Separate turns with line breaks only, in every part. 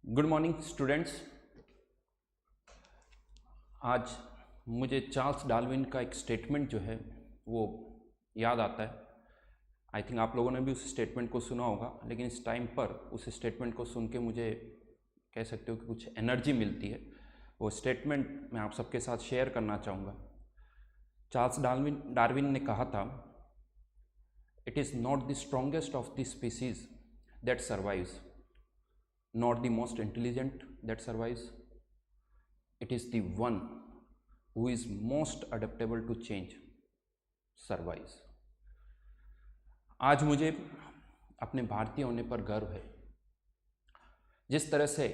Good morning students. आज मुझे Charles Darwin का एक स्टेटमेंट जो है वो याद आता है। आई थिंक आप लोगों ने भी उस स्टेटमेंट को सुना होगा, लेकिन इस टाइम पर उस स्टेटमेंट को सुन के मुझे कह सकते हो कि कुछ एनर्जी मिलती है। वो स्टेटमेंट मैं आप सबके साथ शेयर करना चाहूँगा। चार्ल्स डार्विन ने कहा था, it is not the strongest of the species that survives, not the most intelligent that survives, it is the one who is most adaptable to change survives। आज मुझे अपने भारतीय होने पर गर्व है। जिस तरह से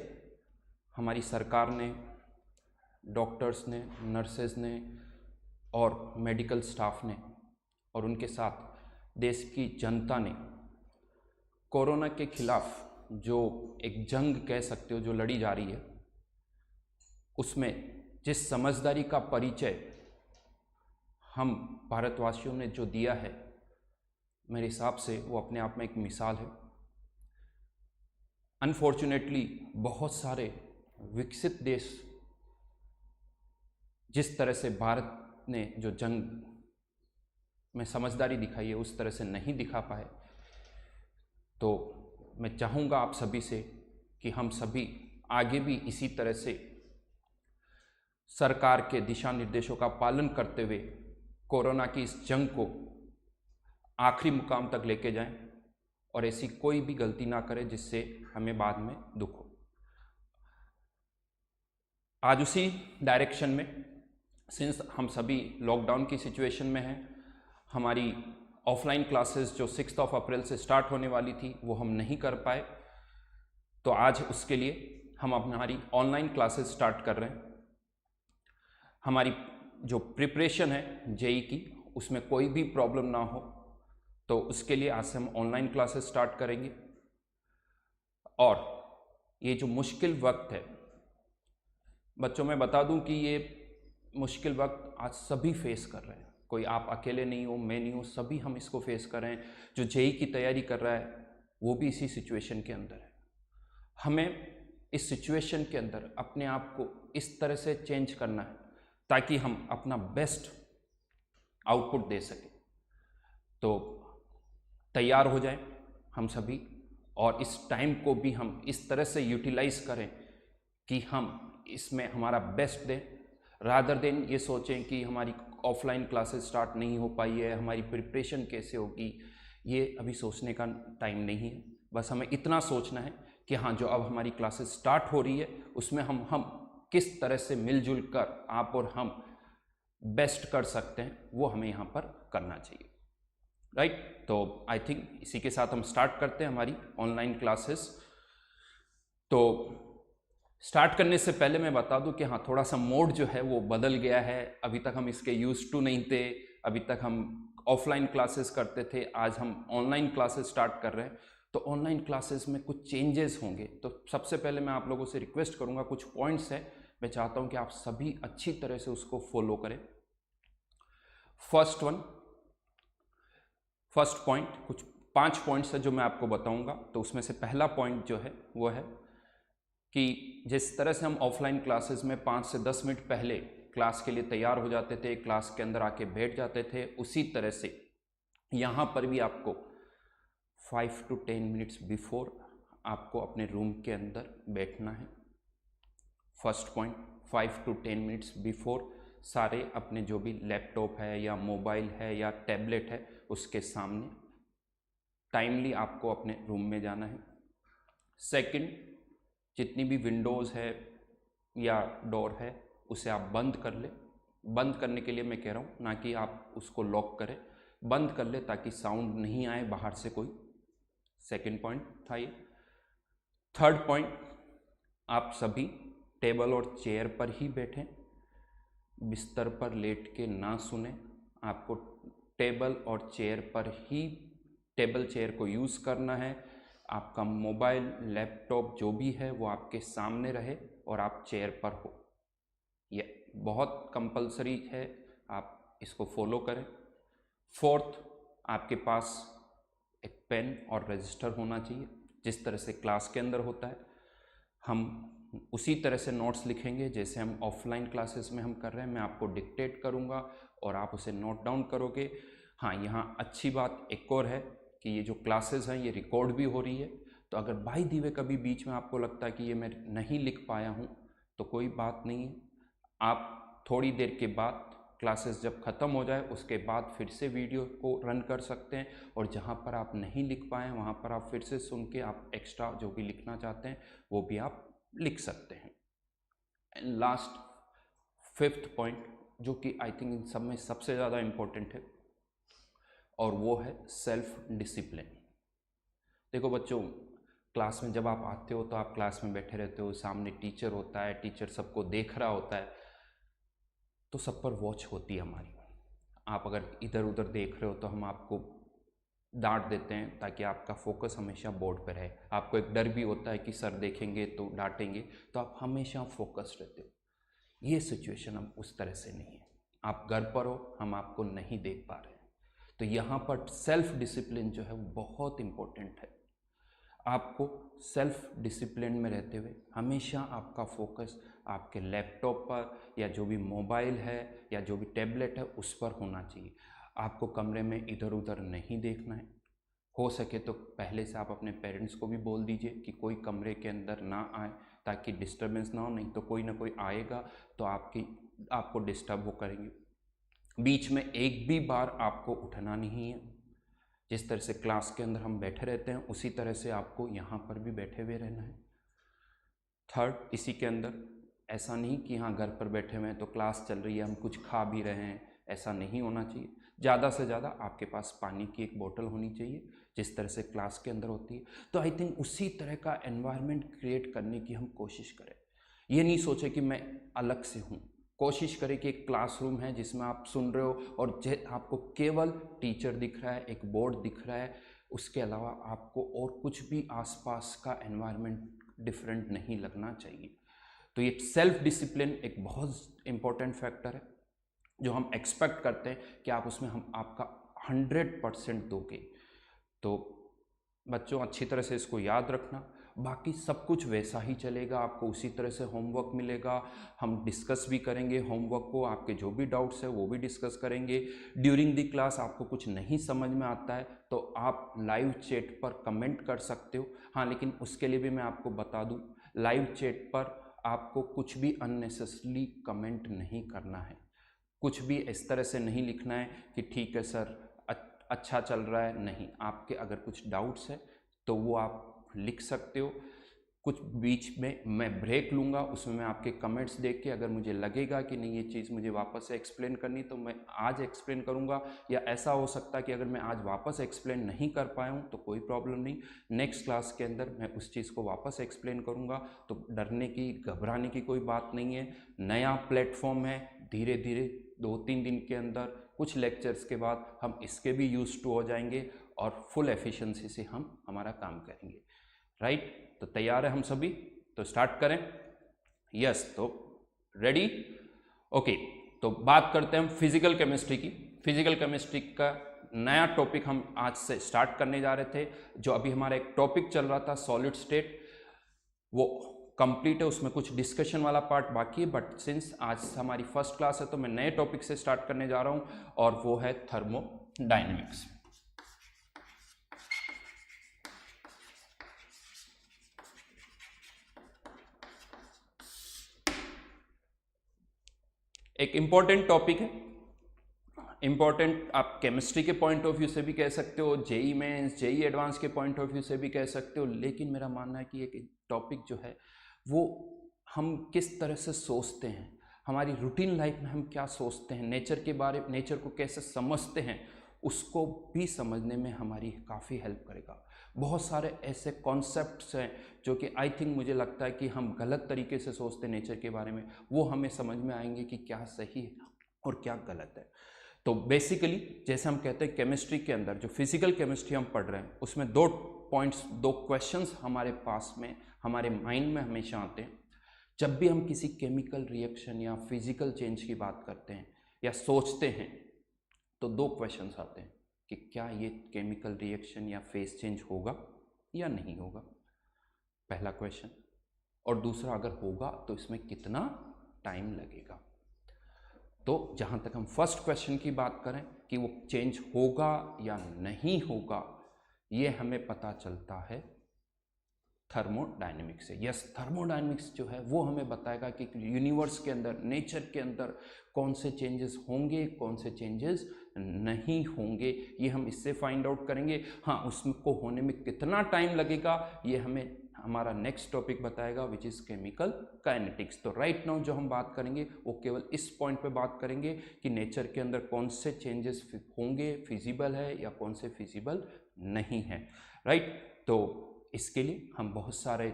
हमारी सरकार ने, डॉक्टर्स ने, नर्सेज ने और मेडिकल स्टाफ ने और उनके साथ देश की जनता ने कोरोना के खिलाफ जो एक जंग कह सकते हो जो लड़ी जा रही है, उसमें जिस समझदारी का परिचय हम भारतवासियों ने जो दिया है, मेरे हिसाब से वो अपने आप में एक मिसाल है। अनफॉर्चुनेटली बहुत सारे विकसित देश जिस तरह से भारत ने जो जंग में समझदारी दिखाई है उस तरह से नहीं दिखा पाए। तो मैं चाहूँगा आप सभी से कि हम सभी आगे भी इसी तरह से सरकार के दिशा निर्देशों का पालन करते हुए कोरोना की इस जंग को आखिरी मुकाम तक लेके जाएं और ऐसी कोई भी गलती ना करें जिससे हमें बाद में दुख हो। आज उसी डायरेक्शन में, सिंस हम सभी लॉकडाउन की सिचुएशन में हैं, हमारी ऑफलाइन क्लासेस जो 6 अप्रैल से स्टार्ट होने वाली थी वो हम नहीं कर पाए, तो आज उसके लिए हम हमारी ऑनलाइन क्लासेस स्टार्ट कर रहे हैं। हमारी जो प्रिपरेशन है जेई की, उसमें कोई भी प्रॉब्लम ना हो, तो उसके लिए आज से हम ऑनलाइन क्लासेस स्टार्ट करेंगे। और ये जो मुश्किल वक्त है बच्चों, मैं बता दूं कि ये मुश्किल वक्त आज सभी फेस कर रहे हैं। कोई आप अकेले नहीं हो, मैं नहीं हूँ, सभी हम इसको फेस कर रहे हैं। जो जेई की तैयारी कर रहा है वो भी इसी सिचुएशन के अंदर है। हमें इस सिचुएशन के अंदर अपने आप को इस तरह से चेंज करना है ताकि हम अपना बेस्ट आउटपुट दे सकें। तो तैयार हो जाएं हम सभी, और इस टाइम को भी हम इस तरह से यूटिलाइज करें कि हम इसमें हमारा बेस्ट दें, रादर देन ये सोचें कि हमारी ऑफलाइन क्लासेस स्टार्ट नहीं हो पाई है, हमारी प्रिपरेशन कैसे होगी। ये अभी सोचने का टाइम नहीं है। बस हमें इतना सोचना है कि हाँ, जो अब हमारी क्लासेस स्टार्ट हो रही है उसमें हम किस तरह से मिलजुल कर आप और हम बेस्ट कर सकते हैं, वो हमें यहाँ पर करना चाहिए। राइट। तो आई थिंक इसी के साथ हम स्टार्ट करते हैं हमारी ऑनलाइन क्लासेस। तो स्टार्ट करने से पहले मैं बता दूं कि हाँ, थोड़ा सा मोड जो है वो बदल गया है। अभी तक हम इसके यूज्ड टू नहीं थे। अभी तक हम ऑफलाइन क्लासेस करते थे, आज हम ऑनलाइन क्लासेस स्टार्ट कर रहे हैं। तो ऑनलाइन क्लासेस में कुछ चेंजेस होंगे। तो सबसे पहले मैं आप लोगों से रिक्वेस्ट करूंगा, कुछ पॉइंट्स हैं, मैं चाहता हूं कि आप सभी अच्छी तरह से उसको फॉलो करें। फर्स्ट पॉइंट, कुछ 5 पॉइंट्स है जो मैं आपको बताऊंगा। तो उसमें से पहला पॉइंट जो है वो है कि जिस तरह से हम ऑफलाइन क्लासेस में 5 से 10 मिनट पहले क्लास के लिए तैयार हो जाते थे, क्लास के अंदर आके बैठ जाते थे, उसी तरह से यहाँ पर भी आपको 5 to 10 मिनट्स बिफोर आपको अपने रूम के अंदर बैठना है। First point, 5 to 10 minutes before सारे अपने जो भी लैपटॉप है या मोबाइल है या टैबलेट है उसके सामने टाइमली आपको अपने रूम में जाना है। सेकंड, जितनी भी विंडोज़ है या डोर है उसे आप बंद कर ले। बंद करने के लिए मैं कह रहा हूँ, ना कि आप उसको लॉक करें, बंद कर ले ताकि साउंड नहीं आए बाहर से कोई। सेकंड पॉइंट था ये। थर्ड पॉइंट, आप सभी टेबल और चेयर पर ही बैठें, बिस्तर पर लेट के ना सुने। आपको टेबल और चेयर पर ही, टेबल चेयर को यूज़ करना है। आपका मोबाइल, लैपटॉप जो भी है वो आपके सामने रहे और आप चेयर पर हो। ये बहुत कंपलसरी है, आप इसको फॉलो करें। फोर्थ, आपके पास एक पेन और रजिस्टर होना चाहिए जिस तरह से क्लास के अंदर होता है। हम उसी तरह से नोट्स लिखेंगे जैसे हम ऑफलाइन क्लासेस में हम कर रहे हैं। मैं आपको डिक्टेट करूँगा और आप उसे नोट डाउन करोगे। हाँ, यहाँ अच्छी बात एक और है कि ये जो क्लासेस हैं ये रिकॉर्ड भी हो रही है, तो अगर बाय द वे कभी बीच में आपको लगता है कि ये मैं नहीं लिख पाया हूँ तो कोई बात नहीं है। आप थोड़ी देर के बाद क्लासेस जब ख़त्म हो जाए उसके बाद फिर से वीडियो को रन कर सकते हैं, और जहाँ पर आप नहीं लिख पाए वहाँ पर आप फिर से सुन के आप एक्स्ट्रा जो भी लिखना चाहते हैं वो भी आप लिख सकते हैं। एंड लास्ट 5th पॉइंट जो कि आई थिंक इन सब में सबसे ज़्यादा इम्पोर्टेंट है, और वो है सेल्फ डिसिप्लिन। देखो बच्चों, क्लास में जब आप आते हो तो आप क्लास में बैठे रहते हो, सामने टीचर होता है, टीचर सबको देख रहा होता है, तो सब पर वॉच होती है हमारी। आप अगर इधर उधर देख रहे हो तो हम आपको डांट देते हैं ताकि आपका फोकस हमेशा बोर्ड पर रहे। आपको एक डर भी होता है कि सर देखेंगे तो डांटेंगे, तो आप हमेशा फोकस्ड रहते हो। ये सिचुएशन अब उस तरह से नहीं है। आप घर पर हो, हम आपको नहीं देख पा रहे हैं, तो यहाँ पर सेल्फ डिसिप्लिन जो है वो बहुत इम्पोर्टेंट है। आपको सेल्फ डिसिप्लिन में रहते हुए हमेशा आपका फोकस आपके लैपटॉप पर या जो भी मोबाइल है या जो भी टैबलेट है उस पर होना चाहिए। आपको कमरे में इधर उधर नहीं देखना है। हो सके तो पहले से आप अपने पेरेंट्स को भी बोल दीजिए कि कोई कमरे के अंदर ना आए ताकि डिस्टर्बेंस ना हो, नहीं तो कोई ना कोई आएगा तो आपको डिस्टर्ब वो करेंगे। बीच में एक भी बार आपको उठना नहीं है। जिस तरह से क्लास के अंदर हम बैठे रहते हैं उसी तरह से आपको यहाँ पर भी बैठे हुए रहना है। 3rd, इसी के अंदर ऐसा नहीं कि हाँ घर पर बैठे हुए हैं तो क्लास चल रही है हम कुछ खा भी रहे हैं, ऐसा नहीं होना चाहिए। ज़्यादा से ज़्यादा आपके पास पानी की एक बोतल होनी चाहिए जिस तरह से क्लास के अंदर होती है। तो आई थिंक उसी तरह का एनवायरनमेंट क्रिएट करने की हम कोशिश करें। ये नहीं सोचे कि मैं अलग से हूँ। कोशिश करें कि एक क्लासरूम है जिसमें आप सुन रहे हो और आपको केवल टीचर दिख रहा है, एक बोर्ड दिख रहा है, उसके अलावा आपको और कुछ भी आसपास का एनवायरनमेंट डिफरेंट नहीं लगना चाहिए। तो ये सेल्फ डिसिप्लिन एक बहुत इंपॉर्टेंट फैक्टर है जो हम एक्सपेक्ट करते हैं कि आप उसमें हम आपका 100% दोगे। तो बच्चों अच्छी तरह से इसको याद रखना। बाकी सब कुछ वैसा ही चलेगा, आपको उसी तरह से होमवर्क मिलेगा। हम डिस्कस भी करेंगे होमवर्क को, आपके जो भी डाउट्स है वो भी डिस्कस करेंगे। ड्यूरिंग द क्लास आपको कुछ नहीं समझ में आता है तो आप लाइव चैट पर कमेंट कर सकते हो। हाँ, लेकिन उसके लिए भी मैं आपको बता दूं, लाइव चैट पर आपको कुछ भी अननेसेसरी कमेंट नहीं करना है। कुछ भी इस तरह से नहीं लिखना है कि ठीक है सर अच्छा चल रहा है, नहीं। आपके अगर कुछ डाउट्स है तो वो आप लिख सकते हो। कुछ बीच में मैं ब्रेक लूँगा, उसमें मैं आपके कमेंट्स देख के अगर मुझे लगेगा कि नहीं ये चीज़ मुझे वापस से एक्सप्लेन करनी तो मैं आज एक्सप्लेन करूँगा, या ऐसा हो सकता है कि अगर मैं आज वापस एक्सप्लेन नहीं कर पाया हूँ तो कोई प्रॉब्लम नहीं, नेक्स्ट क्लास के अंदर मैं उस चीज़ को वापस एक्सप्लेन करूँगा। तो डरने की घबराने की कोई बात नहीं है। नया प्लेटफॉर्म है, धीरे धीरे 2-3 दिन के अंदर कुछ लेक्चर्स के बाद हम इसके भी यूज टू हो जाएंगे और फुल एफिशिएंसी से हम हमारा काम करेंगे। राइट? तो तैयार है हम सभी? तो स्टार्ट करें। यस, तो रेडी? ओके, तो बात करते हैं हम फिजिकल केमिस्ट्री की। फिजिकल केमिस्ट्री का नया टॉपिक हम आज से स्टार्ट करने जा रहे थे। जो अभी हमारा एक टॉपिक चल रहा था सॉलिड स्टेट, वो कंप्लीट है, उसमें कुछ डिस्कशन वाला पार्ट बाकी है। बट सिंस आज हमारी फर्स्ट क्लास है तो मैं नए टॉपिक से स्टार्ट करने जा रहा हूं और वो है थर्मोडायनेमिक्स। एक इंपॉर्टेंट टॉपिक है, इंपॉर्टेंट आप केमिस्ट्री के पॉइंट ऑफ व्यू से भी कह सकते हो, जेई मेंस जेई एडवांस के पॉइंट ऑफ व्यू से भी कह सकते हो। लेकिन मेरा मानना है कि एक टॉपिक जो है वो हम किस तरह से सोचते हैं, हमारी रूटीन लाइफ में हम क्या सोचते हैं, नेचर को कैसे समझते हैं, उसको भी समझने में हमारी काफ़ी हेल्प करेगा। बहुत सारे ऐसे कॉन्सेप्ट्स हैं जो कि आई थिंक मुझे लगता है कि हम गलत तरीके से सोचते हैं नेचर के बारे में, वो हमें समझ में आएंगे कि क्या सही है और क्या गलत है। तो बेसिकली जैसे हम कहते हैं केमिस्ट्री के अंदर जो फिजिकल केमिस्ट्री हम पढ़ रहे हैं उसमें 2 पॉइंट्स, 2 क्वेश्चंस हमारे पास में, हमारे माइंड में हमेशा आते हैं जब भी हम किसी केमिकल रिएक्शन या फिजिकल चेंज की बात करते हैं या सोचते हैं। तो 2 क्वेश्चंस आते हैं कि क्या ये केमिकल रिएक्शन या फेस चेंज होगा या नहीं होगा, पहला क्वेश्चन। और दूसरा अगर होगा तो इसमें कितना टाइम लगेगा। तो जहाँ तक हम फर्स्ट क्वेश्चन की बात करें कि वो चेंज होगा या नहीं होगा, ये हमें पता चलता है थर्मोडायनेमिक्स से। यस, थर्मोडायनेमिक्स जो है वो हमें बताएगा कि यूनिवर्स के अंदर, नेचर के अंदर कौन से चेंजेस होंगे, कौन से चेंजेस नहीं होंगे, ये हम इससे फाइंड आउट करेंगे। हाँ, उसको होने में कितना टाइम लगेगा ये हमें हमारा नेक्स्ट टॉपिक बताएगा, विच इज़ केमिकल काइनेटिक्स। तो राइट नाउ जो हम बात करेंगे वो केवल इस पॉइंट पे बात करेंगे कि नेचर के अंदर कौन से चेंजेस होंगे, फिजिबल है या कौन से फिजिबल नहीं है। राइट, तो इसके लिए हम बहुत सारे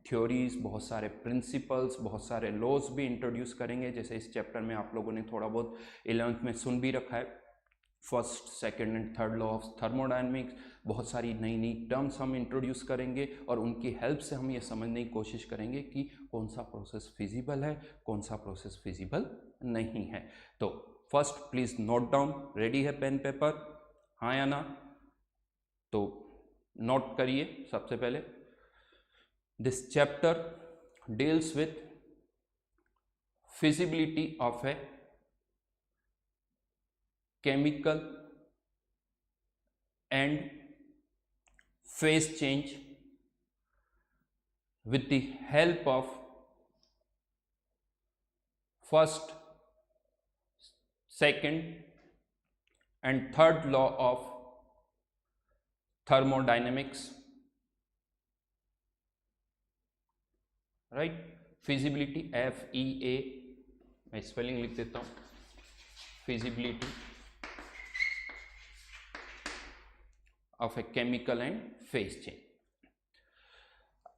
थ्योरीज, बहुत सारे प्रिंसिपल्स, बहुत सारे लॉज भी इंट्रोड्यूस करेंगे। जैसे इस चैप्टर में आप लोगों ने थोड़ा बहुत 11th में सुन भी रखा है, first, second and third law of thermodynamics. बहुत सारी नई नई टर्म्स हम इंट्रोड्यूस करेंगे और उनकी हेल्प से हम ये समझने की कोशिश करेंगे कि कौन सा प्रोसेस फिजिबल है, कौन सा प्रोसेस फिजिबल नहीं है। तो first please note down. Ready है पेन पेपर? हाँ या ना? तो नोट करिए सबसे पहले। This chapter deals with feasibility of A chemical and phase change with the help of first, second and third law of thermodynamics. Right, feasibility, FEA, मैं spelling लिख देता हूं, feasibility of a chemical and phase change.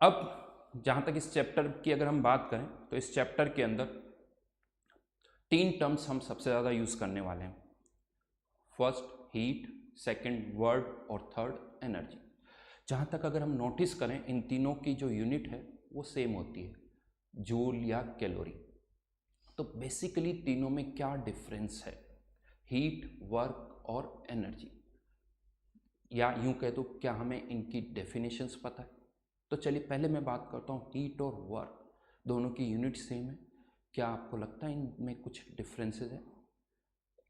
अब जहां तक इस chapter की अगर हम बात करें तो इस चैप्टर के अंदर 3 टर्म्स हम सबसे ज़्यादा यूज़ करने वाले हैं। फर्स्ट हीट, सेकंड वर्ड और थर्ड एनर्जी। जहाँ तक अगर हम नोटिस करें इन तीनों की जो यूनिट है वो सेम होती है, जूल या कैलोरी। तो बेसिकली तीनों में क्या डिफरेंस है, हीट, वर्क और एनर्जी, या यूं कह दो क्या हमें इनकी डेफिनेशंस पता है? तो चलिए पहले मैं बात करता हूँ हीट और वर्क, दोनों की यूनिट सेम है, क्या आपको लगता है इनमें कुछ डिफरेंसेस है?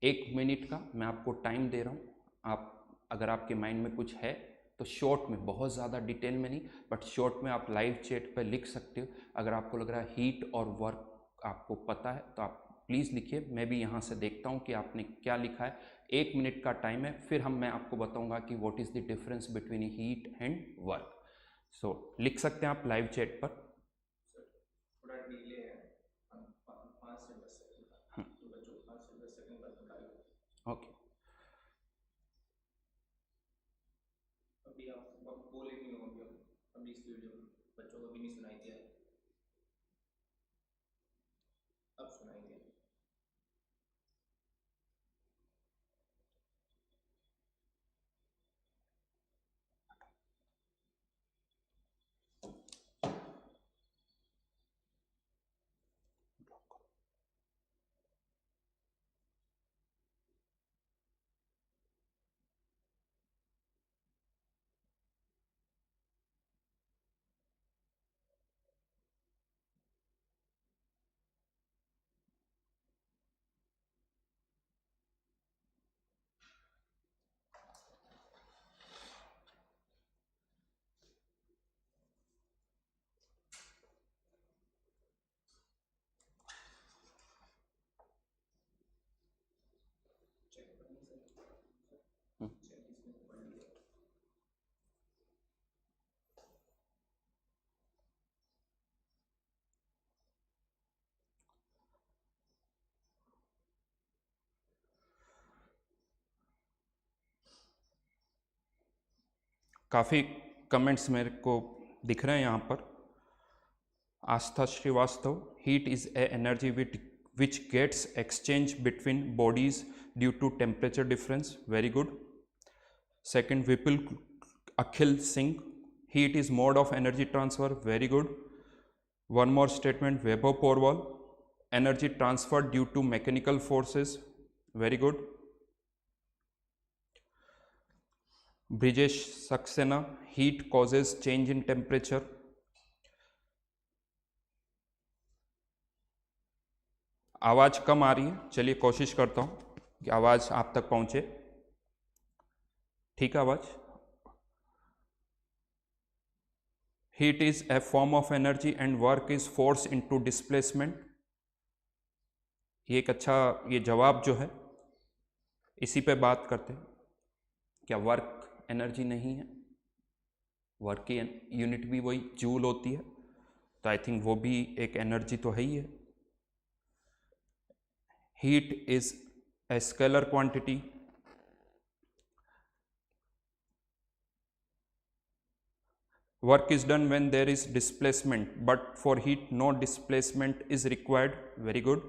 1 मिनट का मैं आपको टाइम दे रहा हूँ, आप अगर आपके माइंड में कुछ है तो शॉर्ट में, बहुत ज़्यादा डिटेल में नहीं बट शॉर्ट में आप लाइव चैट पर लिख सकते हो। अगर आपको लग रहा है हीट और वर्क आपको पता है तो आप प्लीज़ लिखिए, मैं भी यहाँ से देखता हूँ कि आपने क्या लिखा है। 1 मिनट का टाइम है, फिर मैं आपको बताऊँगा कि what is the difference between heat and work. So लिख सकते हैं आप लाइव चैट पर।
थोड़ा डिले है, 5 से 10 सेकंड का, तो बच्चों 5 से 10 सेकंड बाद बताइए।
ओके,
अभी आप बोले नहीं होंगे, अभी इस वीडियो में बच्चों को भी नहीं सुनाई दिया है, अब सुनाई दिया। चेक कर नहीं सर, चेक इसमें पढ़ लिया।
काफ़ी कमेंट्स मेरे को दिख रहे हैं यहाँ पर। Aastha Srivastava, heat is a energy which gets exchange between bodies due to temperature difference. Very good. Second, Vipul Akhil Singh, heat is mode of energy transfer. Very good. One more statement, Vaibhav Porwal, energy transferred due to mechanical forces. Very good. Brijesh Saxena, heat causes change in temperature. आवाज़ कम आ रही है, चलिए कोशिश करता हूँ कि आवाज़ आप तक पहुँचे। ठीक है आवाज़? Heat is a form of energy and work is force into displacement. ये एक अच्छा ये जवाब जो है इसी पे बात करते हैं। क्या वर्क एनर्जी नहीं है? वर्क की यूनिट भी वही जूल होती है, तो आई थिंक वो भी एक एनर्जी तो है ही है। Heat is a scalar quantity. Work is done when there is displacement, but for heat no displacement is required. Very good.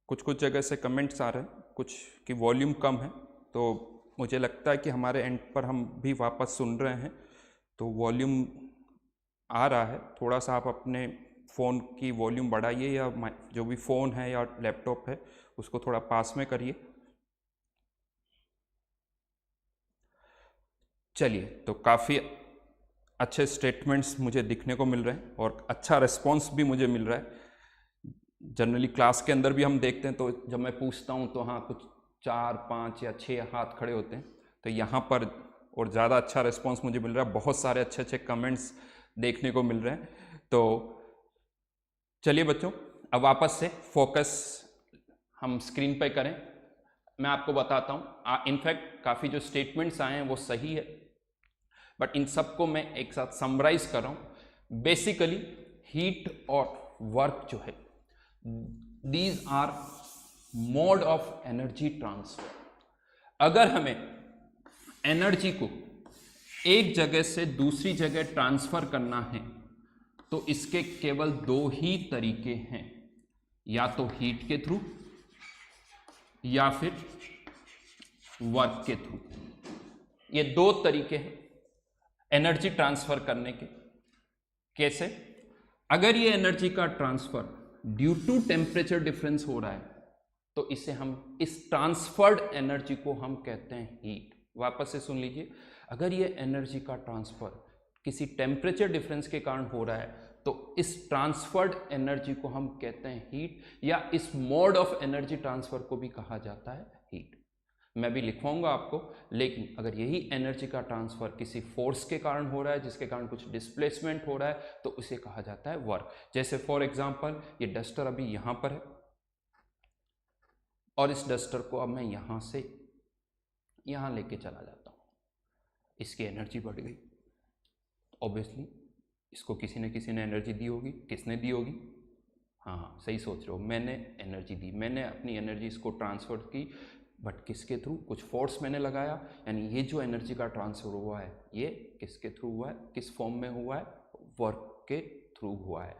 कुछ कुछ जगह से कमेंट्स आ रहे हैं कुछ कि वॉल्यूम कम है, तो मुझे लगता है कि हमारे एंड पर हम भी वापस सुन रहे हैं, तो वॉल्यूम आ रहा है। थोड़ा सा आप अपने फ़ोन की वॉल्यूम बढ़ाइए, या जो भी फ़ोन है या लैपटॉप है उसको थोड़ा पास में करिए। चलिए, तो काफ़ी अच्छे स्टेटमेंट्स मुझे दिखने को मिल रहे हैं और अच्छा रिस्पॉन्स भी मुझे मिल रहा है। जनरली क्लास के अंदर भी हम देखते हैं, तो जब मैं पूछता हूँ तो हाँ कुछ 4, 5 या 6 हाथ खड़े होते हैं, तो यहाँ पर और ज़्यादा अच्छा रिस्पॉन्स मुझे मिल रहा है। बहुत सारे अच्छे अच्छे कमेंट्स देखने को मिल रहे हैं। तो चलिए बच्चों, अब वापस से फोकस हम स्क्रीन पे करें। मैं आपको बताता हूँ, इनफैक्ट काफ़ी जो स्टेटमेंट्स आए हैं वो सही है, बट इन सबको मैं एक साथ समराइज कर रहा हूँ। बेसिकली हीट और वर्क जो है, these are mode of energy transfer. अगर हमें एनर्जी को एक जगह से दूसरी जगह ट्रांसफर करना है तो इसके केवल 2 ही तरीके हैं, या तो हीट के थ्रू या फिर वर्क के थ्रू। ये 2 तरीके हैं एनर्जी ट्रांसफर करने के। कैसे? अगर ये एनर्जी का transfer due to temperature difference हो रहा है तो इसे हम, इस ट्रांसफर्ड एनर्जी को हम कहते हैं हीट। वापस से सुन लीजिए, अगर ये एनर्जी का ट्रांसफर किसी टेम्परेचर डिफरेंस के कारण हो रहा है तो इस ट्रांसफर्ड एनर्जी को हम कहते हैं हीट, या इस मोड ऑफ एनर्जी ट्रांसफर को भी कहा जाता है हीट। मैं भी लिखवाऊंगा आपको, लेकिन अगर यही एनर्जी का ट्रांसफर किसी फोर्स के कारण हो रहा है, जिसके कारण कुछ डिस्प्लेसमेंट हो रहा है, तो उसे कहा जाता है वर्क। जैसे फॉर एग्जांपल ये डस्टर अभी यहां पर है और इस डस्टर को अब मैं यहां से यहां लेके चला जाता हूं, इसकी एनर्जी बढ़ गई। ऑब्वियसली इसको किसी ने एनर्जी दी होगी। किसने दी होगी? हाँ, सही सोच रहे हो, मैंने एनर्जी दी, मैंने अपनी एनर्जी इसको ट्रांसफर की, बट किसके थ्रू? कुछ फोर्स मैंने लगाया। यानी ये जो एनर्जी का ट्रांसफर हुआ है ये किसके थ्रू हुआ है? किस फॉर्म में हुआ है? वर्क के थ्रू हुआ है।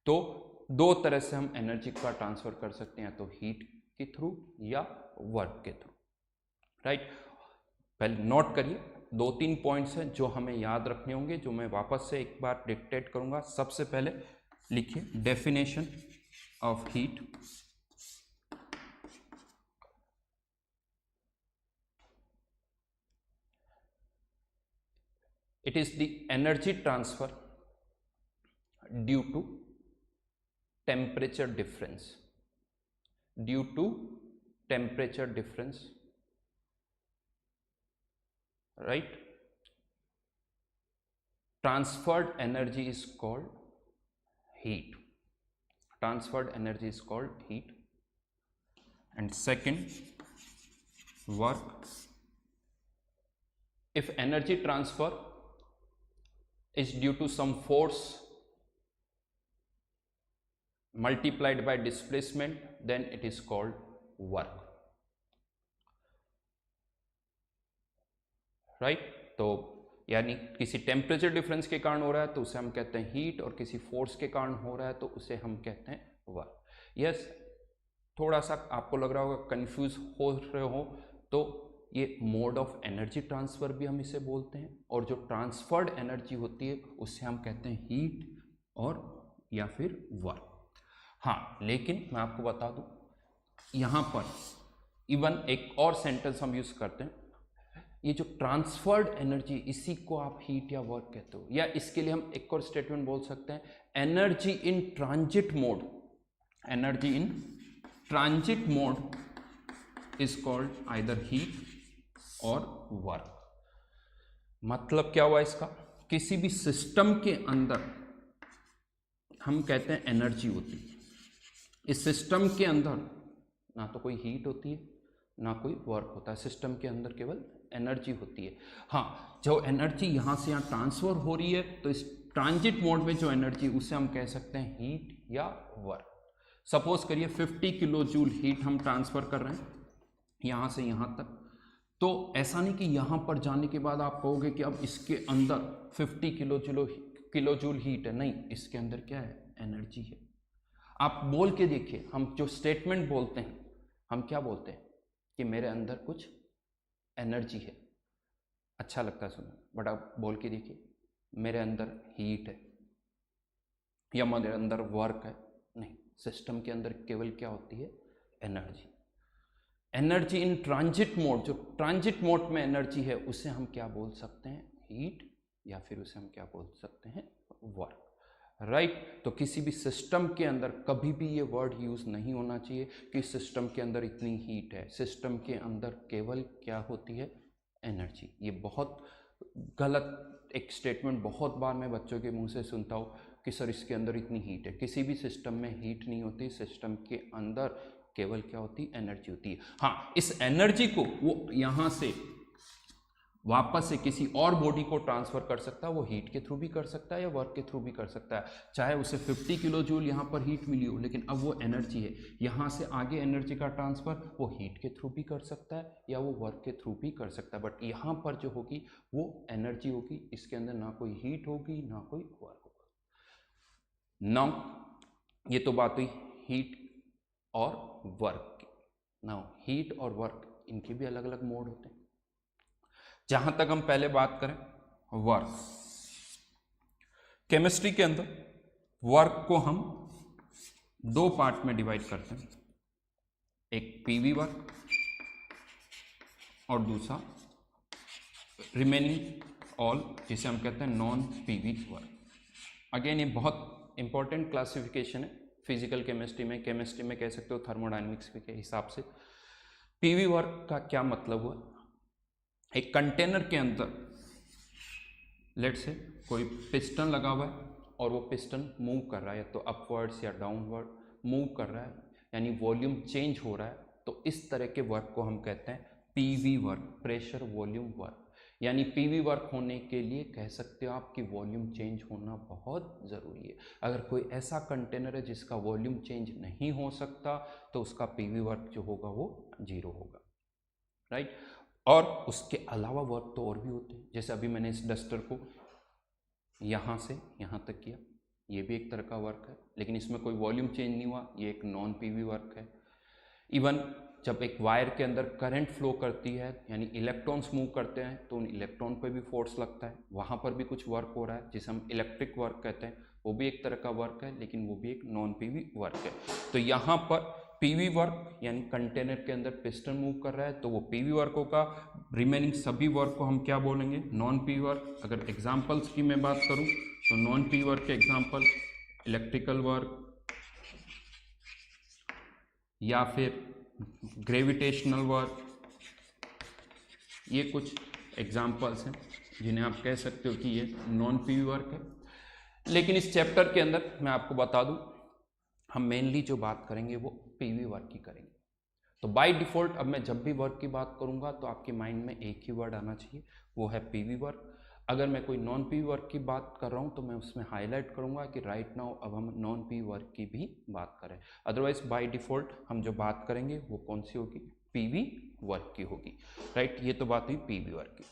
तो 2 तरह से हम एनर्जी का ट्रांसफर कर सकते हैं, तो हीट के थ्रू या वर्क के थ्रू। राइट? पहले नोट करिए, 2-3 पॉइंट्स हैं जो हमें याद रखने होंगे, जो मैं वापस से एक बार डिक्टेट करूंगा। सबसे पहले लिखिए definition of heat. It is the energy transfer due to temperature difference. Due to temperature difference, right? Transferred energy is called heat. Transferred energy is called heat. And second, work. If energy transfer is due to some force multiplied by displacement, then it is called work. Right? तो यानी किसी temperature difference के कारण हो रहा है तो उसे हम कहते हैं हीट, और किसी फोर्स के कारण हो रहा है तो उसे हम कहते हैं वर्क। यस, थोड़ा सा आपको लग रहा होगा, कंफ्यूज हो रहे हो, तो ये मोड ऑफ एनर्जी ट्रांसफर भी हम इसे बोलते हैं, और जो ट्रांसफर्ड एनर्जी होती है उससे हम कहते हैं हीट और या फिर वर्क। हाँ, लेकिन मैं आपको बता दूं, यहाँ पर इवन एक और सेंटेंस हम यूज करते हैं, ये जो ट्रांसफर्ड एनर्जी, इसी को आप हीट या वर्क कहते हो। या इसके लिए हम एक और स्टेटमेंट बोल सकते हैं, energy in transit mode, energy in transit mode is called either heat और वर्क। मतलब क्या हुआ इसका, किसी भी सिस्टम के अंदर हम कहते हैं एनर्जी होती है, इस सिस्टम के अंदर ना तो कोई हीट होती है ना कोई वर्क होता है, सिस्टम के अंदर केवल एनर्जी होती है। हाँ, जो एनर्जी यहाँ से यहाँ ट्रांसफर हो रही है, तो इस ट्रांजिट मोड में जो एनर्जी, उसे हम कह सकते हैं हीट या वर्क। सपोज करिए 50 किलो जूल हीट हम ट्रांसफर कर रहे हैं यहाँ से यहाँ तक, तो ऐसा नहीं कि यहाँ पर जाने के बाद आप कहोगे कि अब इसके अंदर 50 किलो जूल हीट है, नहीं, इसके अंदर क्या है, एनर्जी है। आप बोल के देखिए, हम जो स्टेटमेंट बोलते हैं हम क्या बोलते हैं कि मेरे अंदर कुछ एनर्जी है, अच्छा लगता है सुनने, बट आप बोल के देखिए मेरे अंदर हीट है या मेरे अंदर वर्क है, नहीं, सिस्टम के अंदर केवल क्या होती है, energy. Energy in transit mode, जो ट्रांजिट मोड में एनर्जी है उसे हम क्या बोल सकते हैं, हीट, या फिर उसे हम क्या बोल सकते हैं, वर्क। राइट। तो किसी भी सिस्टम के अंदर कभी भी ये वर्ड यूज नहीं होना चाहिए कि सिस्टम के अंदर इतनी हीट है, सिस्टम के अंदर केवल क्या होती है, एनर्जी। ये बहुत गलत एक स्टेटमेंट बहुत बार मैं बच्चों के मुंह से सुनता हूँ कि सर इसके अंदर इतनी हीट है। किसी भी सिस्टम में हीट नहीं होती, सिस्टम के अंदर केवल क्या होती, एनर्जी होती है। हाँ, इस एनर्जी को वो यहाँ से वापस से किसी और बॉडी को ट्रांसफर कर सकता है, वो हीट के थ्रू भी कर सकता है या वर्क के थ्रू भी कर सकता है। चाहे उसे 50 किलो जूल यहाँ पर हीट मिली हो, लेकिन अब वो एनर्जी है, यहाँ से आगे एनर्जी का ट्रांसफर वो हीट के थ्रू भी कर सकता है या वो वर्क के थ्रू भी कर सकता है, बट यहाँ पर जो होगी वो एनर्जी होगी, इसके अंदर ना कोई हीट होगी ना कोई वर्क होगा। नाउ ये तो बात हुई हीट और वर्क की। नाउ हीट और वर्क, इनके भी अलग अलग मोड होते हैं। जहां तक हम पहले बात करें वर्क, केमिस्ट्री के अंदर वर्क को हम दो पार्ट में डिवाइड करते हैं, एक पीवी वर्क और दूसरा रिमेनिंग ऑल, जिसे हम कहते हैं नॉन पीवी वर्क। अगेन ये बहुत इंपॉर्टेंट क्लासिफिकेशन है फिजिकल केमिस्ट्री में कह सकते हो थर्मोडायनेमिक्स के हिसाब से। पीवी वर्क का क्या मतलब हुआ, एक कंटेनर के अंदर लेट से कोई पिस्टन लगा हुआ है और वो पिस्टन मूव कर रहा है, या तो अपवर्ड्स या डाउनवर्ड मूव कर रहा है, यानी वॉल्यूम चेंज हो रहा है, तो इस तरह के वर्क को हम कहते हैं PV work, pressure volume work. यानी पीवी वर्क होने के लिए कह सकते हो आप कि वॉल्यूम चेंज होना बहुत ज़रूरी है। अगर कोई ऐसा कंटेनर है जिसका वॉल्यूम चेंज नहीं हो सकता, तो उसका पीवी वर्क जो होगा वो 0 होगा। राइट। और उसके अलावा वर्क तो और भी होते हैं, जैसे अभी मैंने इस डस्टर को यहाँ से यहाँ तक किया, ये भी एक तरह का वर्क है, लेकिन इसमें कोई वॉल्यूम चेंज नहीं हुआ, ये एक नॉन पीवी वर्क है। इवन जब एक वायर के अंदर करंट फ्लो करती है, यानी इलेक्ट्रॉन्स मूव करते हैं, तो उन इलेक्ट्रॉन पर भी फोर्स लगता है, वहाँ पर भी कुछ वर्क हो रहा है, जिसे हम इलेक्ट्रिक वर्क कहते हैं, वो भी एक तरह का वर्क है, लेकिन वो भी एक नॉन पीवी वर्क है। तो यहाँ पर पीवी वर्क यानी कंटेनर के अंदर पिस्टन मूव कर रहा है, तो वो पीवी वर्क होगा। रिमेनिंग सभी वर्क को हम क्या बोलेंगे, नॉन पीवी वर्क। अगर एग्जांपल्स की मैं बात करूं तो नॉन पीवी वर्क के एग्जांपल इलेक्ट्रिकल वर्क या फिर ग्रेविटेशनल वर्क, ये कुछ एग्जांपल्स हैं जिन्हें आप कह सकते हो कि ये नॉन पीवी वर्क है। लेकिन इस चैप्टर के अंदर मैं आपको बता दूं, हम मेनली जो बात करेंगे वो पीवी वर्क की करेंगे। तो बाय डिफॉल्ट अब मैं जब भी वर्क की बात करूंगा तो आपके माइंड में एक ही वर्ड आना चाहिए, वो है पीवी वर्क। अगर मैं कोई नॉन पीवी वर्क की बात कर रहा हूं तो मैं उसमें हाईलाइट करूंगा कि राइट नाउ अब हम नॉन पीवी वर्क की भी बात करें। अदरवाइज बाय डिफॉल्ट हम जो बात करेंगे वो कौन सी होगी, पीवी वर्क की होगी। राइट, ये तो बात हुई पीवी वर्क की।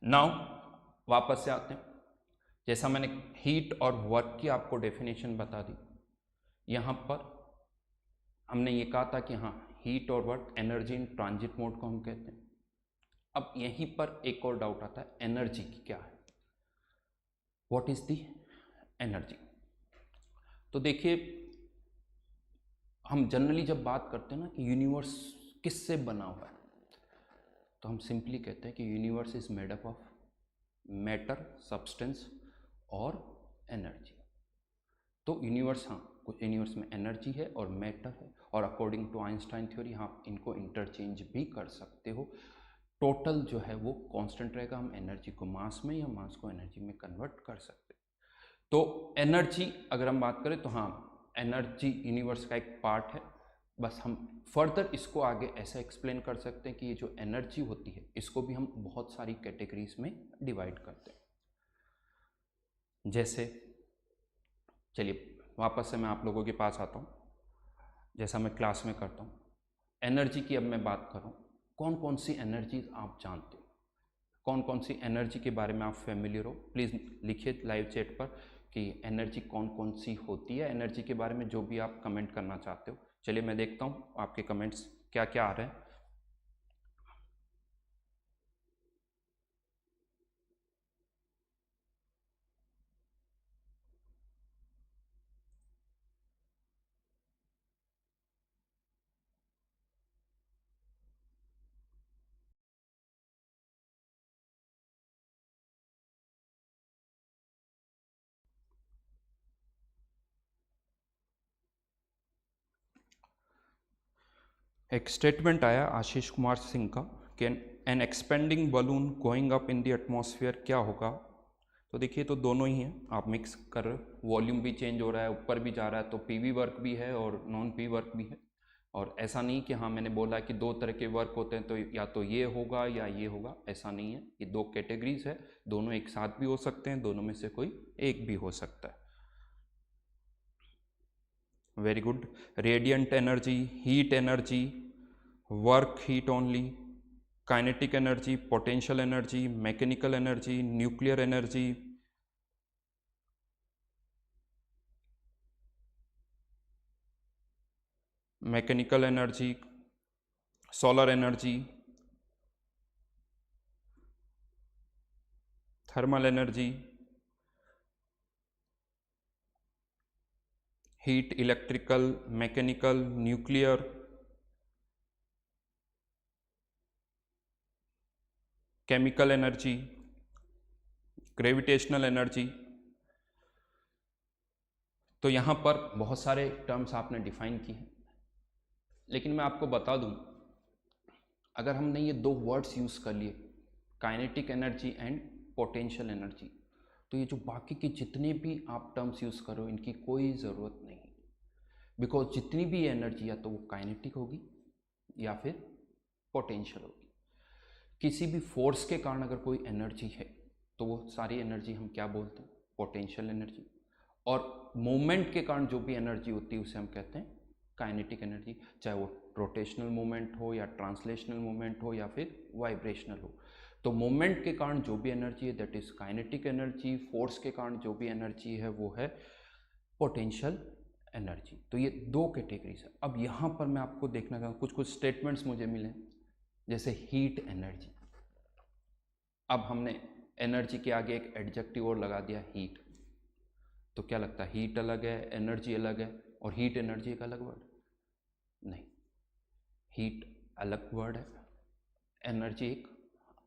नाउ वापस से आते हैं, जैसा मैंने हीट और वर्क की आपको डेफिनेशन बता दी, यहाँ पर हमने ये कहा था कि हाँ, हीट और work energy in transit mode को हम कहते हैं। अब यहीं पर एक और डाउट आता है, एनर्जी की क्या है, व्हाट इज दी एनर्जी। तो देखिए, हम जनरली जब बात करते हैं ना कि यूनिवर्स किससे बना हुआ है, तो हम सिंपली कहते हैं कि universe is made up of matter, substance और एनर्जी। तो यूनिवर्स, हाँ, कुछ यूनिवर्स में एनर्जी है और मैटर है, और अकॉर्डिंग टू आइंस्टाइन थ्योरी आप इनको इंटरचेंज भी कर सकते हो। टोटल जो है वो कांस्टेंट रहेगा, हम एनर्जी को मास में या मास को एनर्जी में कन्वर्ट कर सकते हैं। तो एनर्जी अगर हम बात करें तो हाँ, एनर्जी यूनिवर्स का एक पार्ट है। बस हम फर्दर इसको आगे ऐसा एक्सप्लेन कर सकते हैं कि ये जो एनर्जी होती है इसको भी हम बहुत सारी कैटेगरीज में डिवाइड करते हैं। जैसे चलिए वापस से मैं आप लोगों के पास आता हूँ, जैसा मैं क्लास में करता हूँ। एनर्जी की अब मैं बात कर रहा हूँ, कौन कौन सी एनर्जीज आप जानते हो, कौन कौन सी एनर्जी के बारे में आप फेमिलियर हो। प्लीज़ लिखिए लाइव चैट पर कि एनर्जी कौन कौन सी होती है, एनर्जी के बारे में जो भी आप कमेंट करना चाहते हो। चलिए मैं देखता हूँ आपके कमेंट्स क्या क्या आ रहे हैं। एक स्टेटमेंट आया आशीष कुमार सिंह का कि an expanding balloon going up in the atmosphere क्या होगा। तो देखिए, तो दोनों ही हैं, आप मिक्स कर रहे हो, वॉल्यूम भी चेंज हो रहा है, ऊपर भी जा रहा है, तो पीवी वर्क भी है और नॉन पीवी वर्क भी है। और ऐसा नहीं कि हाँ मैंने बोला कि दो तरह के वर्क होते हैं तो या तो ये होगा या ये होगा, ऐसा नहीं है। ये दो कैटेगरीज है, दोनों एक साथ भी हो सकते हैं, दोनों में से कोई एक भी हो सकता है। Very good. Radiant energy, heat energy, work heat only, kinetic energy, potential energy, mechanical energy, nuclear energy, mechanical energy, solar energy, thermal energy, heat, electrical, mechanical, nuclear, chemical energy, gravitational energy. तो यहाँ पर बहुत सारे terms आपने define किए हैं, लेकिन मैं आपको बता दूं, अगर हमने ये दो वर्ड्स यूज़ कर लिए, kinetic energy and potential energy, तो ये जो बाकी के जितने भी आप टर्म्स यूज़ करो इनकी कोई ज़रूरत नहीं, बिकॉज जितनी भी एनर्जी या तो वो काइनेटिक होगी या फिर पोटेंशियल होगी। किसी भी फोर्स के कारण अगर कोई एनर्जी है तो वो सारी एनर्जी हम क्या बोलते हैं, पोटेंशियल एनर्जी। और मूवमेंट के कारण जो भी एनर्जी होती है उसे हम कहते हैं काइनेटिक एनर्जी, चाहे वो रोटेशनल मूवमेंट हो या ट्रांसलेशनल मूवमेंट हो या फिर वाइब्रेशनल हो। तो मूवमेंट के कारण जो भी एनर्जी है that is kinetic energy, force के कारण जो भी एनर्जी है वो है पोटेंशियल एनर्जी। तो ये दो कैटेगरीज है। अब यहाँ पर मैं आपको देखना चाहूँ, कुछ कुछ स्टेटमेंट्स मुझे मिले, जैसे हीट एनर्जी। अब हमने एनर्जी के आगे एक एडजेक्टिव और लगा दिया हीट, तो क्या लगता है हीट अलग है, एनर्जी अलग है, और हीट एनर्जी एक अलग वर्ड? नहीं, हीट अलग वर्ड है, एनर्जी एक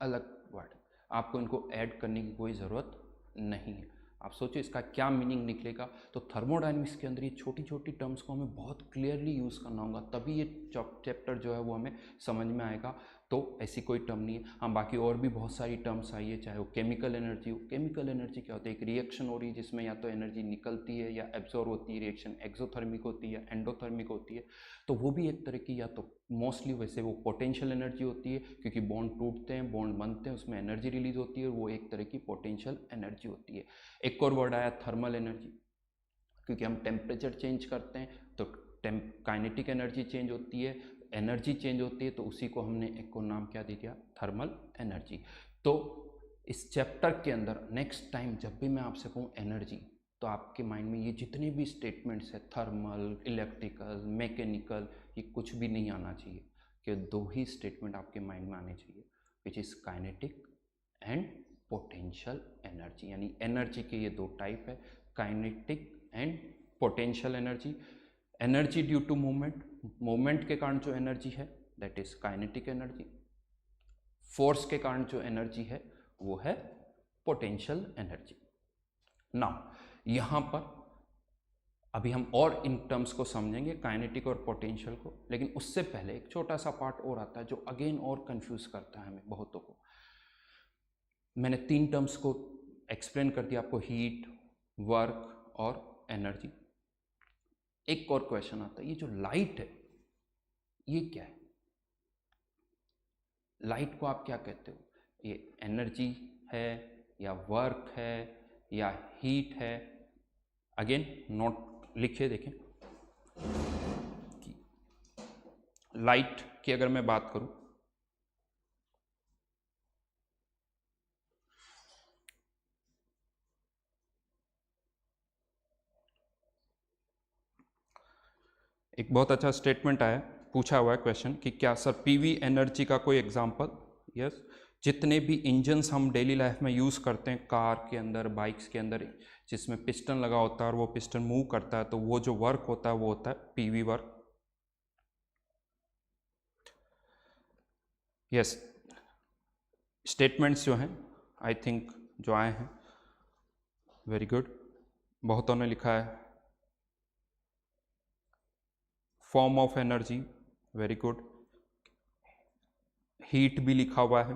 अलग वर्ड है। आपको इनको ऐड करने की कोई ज़रूरत नहीं है। आप सोचो इसका क्या मीनिंग निकलेगा। तो थर्मोडायनेमिक्स के अंदर ये छोटी छोटी टर्म्स को हमें बहुत क्लियरली यूज़ करना होगा, तभी ये चैप्टर जो है वो हमें समझ में आएगा। तो ऐसी कोई टर्म नहीं है। हाँ, बाकी और भी बहुत सारी टर्म्स आई है, चाहे वो केमिकल एनर्जी हो। केमिकल एनर्जी क्या होता है, एक रिएक्शन हो रही है जिसमें या तो एनर्जी निकलती है या एब्जॉर्ब होती है, रिएक्शन एक्सोथर्मिक होती है, एंडोथर्मिक होती है, तो वो भी एक तरह की, या तो मोस्टली वैसे वो पोटेंशियल एनर्जी होती है, क्योंकि बॉन्ड टूटते हैं, बॉन्ड बनते हैं, उसमें एनर्जी रिलीज होती है, वो एक तरह की पोटेंशियल एनर्जी होती है। एक और वर्ड आया थर्मल एनर्जी, क्योंकि हम टेम्परेचर चेंज करते हैं तो काइनेटिक एनर्जी चेंज होती है, एनर्जी चेंज होती है, तो उसी को हमने एक को नाम क्या दे दिया, थर्मल एनर्जी। तो इस चैप्टर के अंदर नेक्स्ट टाइम जब भी मैं आपसे कहूँ एनर्जी, तो आपके माइंड में ये जितने भी स्टेटमेंट्स है, थर्मल, इलेक्ट्रिकल, मैकेनिकल, ये कुछ भी नहीं आना चाहिए, कि दो ही स्टेटमेंट आपके माइंड में आने चाहिए, which is kinetic and potential energy. यानी एनर्जी के ये दो टाइप है, kinetic and potential energy. Energy due to movement, movement के कारण जो एनर्जी है that is kinetic energy. Force के कारण जो एनर्जी है वो है पोटेंशियल एनर्जी। नाउ यहाँ पर अभी हम और इन टर्म्स को समझेंगे, काइनेटिक और पोटेंशियल को, लेकिन उससे पहले एक छोटा सा पार्ट और आता है जो अगेन और कंफ्यूज करता है हमें बहुतों को। मैंने 3 टर्म्स को एक्सप्लेन कर दिया आपको, हीट, वर्क और एनर्जी। एक और क्वेश्चन आता है, ये जो लाइट है ये क्या है? लाइट को आप क्या कहते हो? ये एनर्जी है या वर्क है या हीट है? अगेन नोट लिखिए, देखें कि लाइट की अगर मैं बात करूं, एक बहुत अच्छा स्टेटमेंट आया, पूछा हुआ है क्वेश्चन कि क्या सर पीवी एनर्जी का कोई एग्जांपल? यस, जितने भी इंजन्स हम डेली लाइफ में यूज़ करते हैं, कार के अंदर, बाइक्स के अंदर, जिसमें पिस्टन लगा होता है और वो पिस्टन मूव करता है, तो वो जो वर्क होता है वो होता है पीवी वर्क। यस, स्टेटमेंट्स जो हैं आई थिंक जो आए हैं, वेरी गुड। बहुतों ने लिखा है form of energy, very good. Heat भी लिखा हुआ है।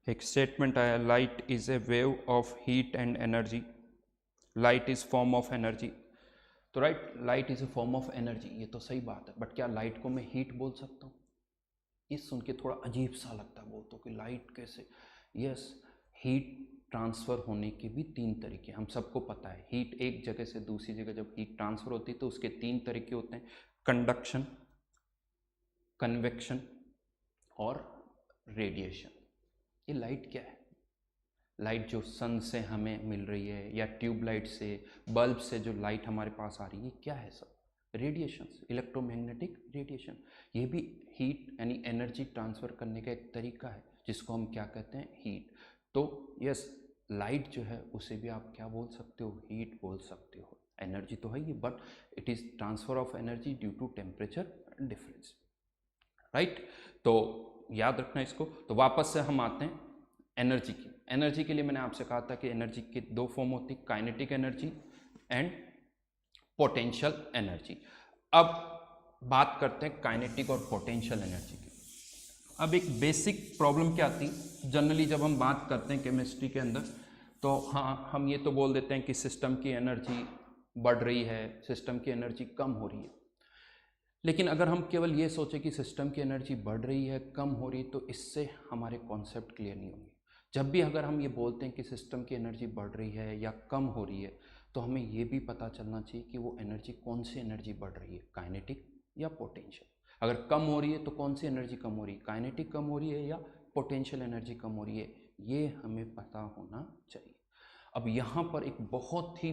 एक स्टेटमेंट आया, light is a wave of heat and energy, light is form of energy. तो right, light is a form of energy, ये तो सही बात है, बट क्या लाइट को मैं हीट बोल सकता हूँ? ये सुन के थोड़ा अजीब सा लगता है बोलते कि लाइट कैसे? यस, हीट ट्रांसफ़र होने के भी 3 तरीके, हम सबको पता है। हीट एक जगह से दूसरी जगह जब हीट ट्रांसफ़र होती है तो उसके 3 तरीके होते हैं, कंडक्शन, कन्वेक्शन और रेडिएशन। ये लाइट क्या है? लाइट जो सन से हमें मिल रही है या ट्यूबलाइट से, बल्ब से जो लाइट हमारे पास आ रही है, ये क्या है सब? Radiations, electromagnetic radiation. ये भी हीट यानी एनर्जी ट्रांसफ़र करने का एक तरीका है जिसको हम क्या कहते हैं? हीट। तो यस, लाइट जो है उसे भी आप क्या बोल सकते हो? हीट बोल सकते हो। एनर्जी तो है ये, but it is transfer of energy due to temperature difference, right? तो याद रखना इसको। तो वापस से हम आते हैं एनर्जी की। एनर्जी के लिए मैंने आपसे कहा था कि एनर्जी की 2 फॉर्म होती, kinetic energy and potential energy. अब बात करते हैं काइनेटिक और पोटेंशियल एनर्जी की। अब एक बेसिक प्रॉब्लम क्या आती, जनरली जब हम बात करते हैं केमिस्ट्री के अंदर, तो हाँ, हम ये तो बोल देते हैं कि सिस्टम की एनर्जी बढ़ रही है, सिस्टम की एनर्जी कम हो रही है। लेकिन अगर हम केवल ये सोचें कि सिस्टम की एनर्जी बढ़ रही है, कम हो रही है, तो इससे हमारे कॉन्सेप्ट क्लियर नहीं होंगे। जब भी अगर हम ये बोलते हैं कि सिस्टम की एनर्जी बढ़ रही है या कम हो रही है, तो हमें ये भी पता चलना चाहिए कि वो एनर्जी, कौन सी एनर्जी बढ़ रही है, काइनेटिक या पोटेंशियल। अगर कम हो रही है तो कौन सी एनर्जी कम हो रही है, काइनेटिक कम हो रही है या पोटेंशियल एनर्जी कम हो रही है, ये हमें पता होना चाहिए। अब यहाँ पर एक बहुत ही,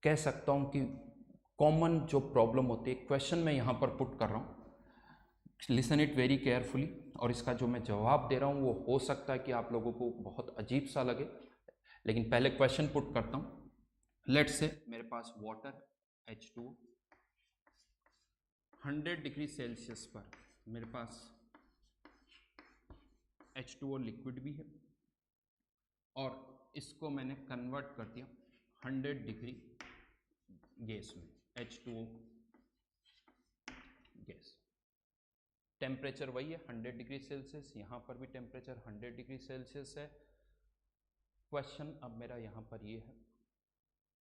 कह सकता हूँ कि कॉमन जो प्रॉब्लम होती है, क्वेश्चन मैं यहाँ पर पुट कर रहा हूँ, लिसन इट वेरी केयरफुली, और इसका जो मैं जवाब दे रहा हूँ वो हो सकता है कि आप लोगों को बहुत अजीब सा लगे, लेकिन पहले क्वेश्चन पुट करता हूँ। लेट्स से मेरे पास वाटर H2O, 100 डिग्री सेल्सियस पर मेरे पास H2O लिक्विड भी है, और इसको मैंने कन्वर्ट कर दिया 100 डिग्री गैस में, H2O गैस। टेम्परेचर वही है 100 डिग्री सेल्सियस, यहाँ पर भी टेम्परेचर 100 डिग्री सेल्सियस है। क्वेश्चन अब मेरा यहाँ पर ये है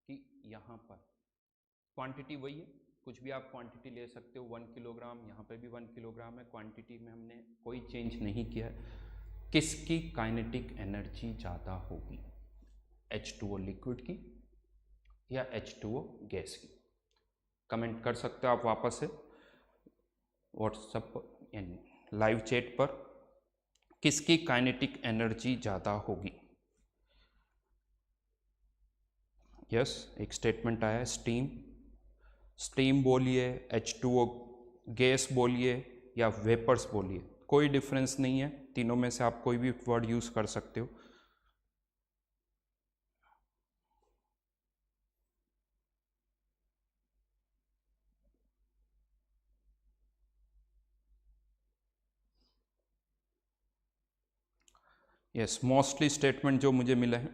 कि यहाँ पर क्वांटिटी वही है, कुछ भी आप क्वांटिटी ले सकते हो, 1 किलोग्राम, यहाँ पे भी 1 किलोग्राम है, क्वांटिटी में हमने कोई चेंज नहीं किया है। किसकी काइनेटिक एनर्जी ज़्यादा होगी, H2O लिक्विड की या H2O गैस की? कमेंट कर सकते हो आप वापस से व्हाट्सएप यानी लाइव चैट पर, किसकी काइनेटिक एनर्जी ज़्यादा होगी? यस, एक स्टेटमेंट आया है, स्टीम। स्टीम बोलिए, H2O गैस बोलिए या वेपर्स बोलिए, कोई डिफरेंस नहीं है, तीनों में से आप कोई भी वर्ड यूज़ कर सकते हो। यस, मोस्टली स्टेटमेंट जो मुझे मिला है,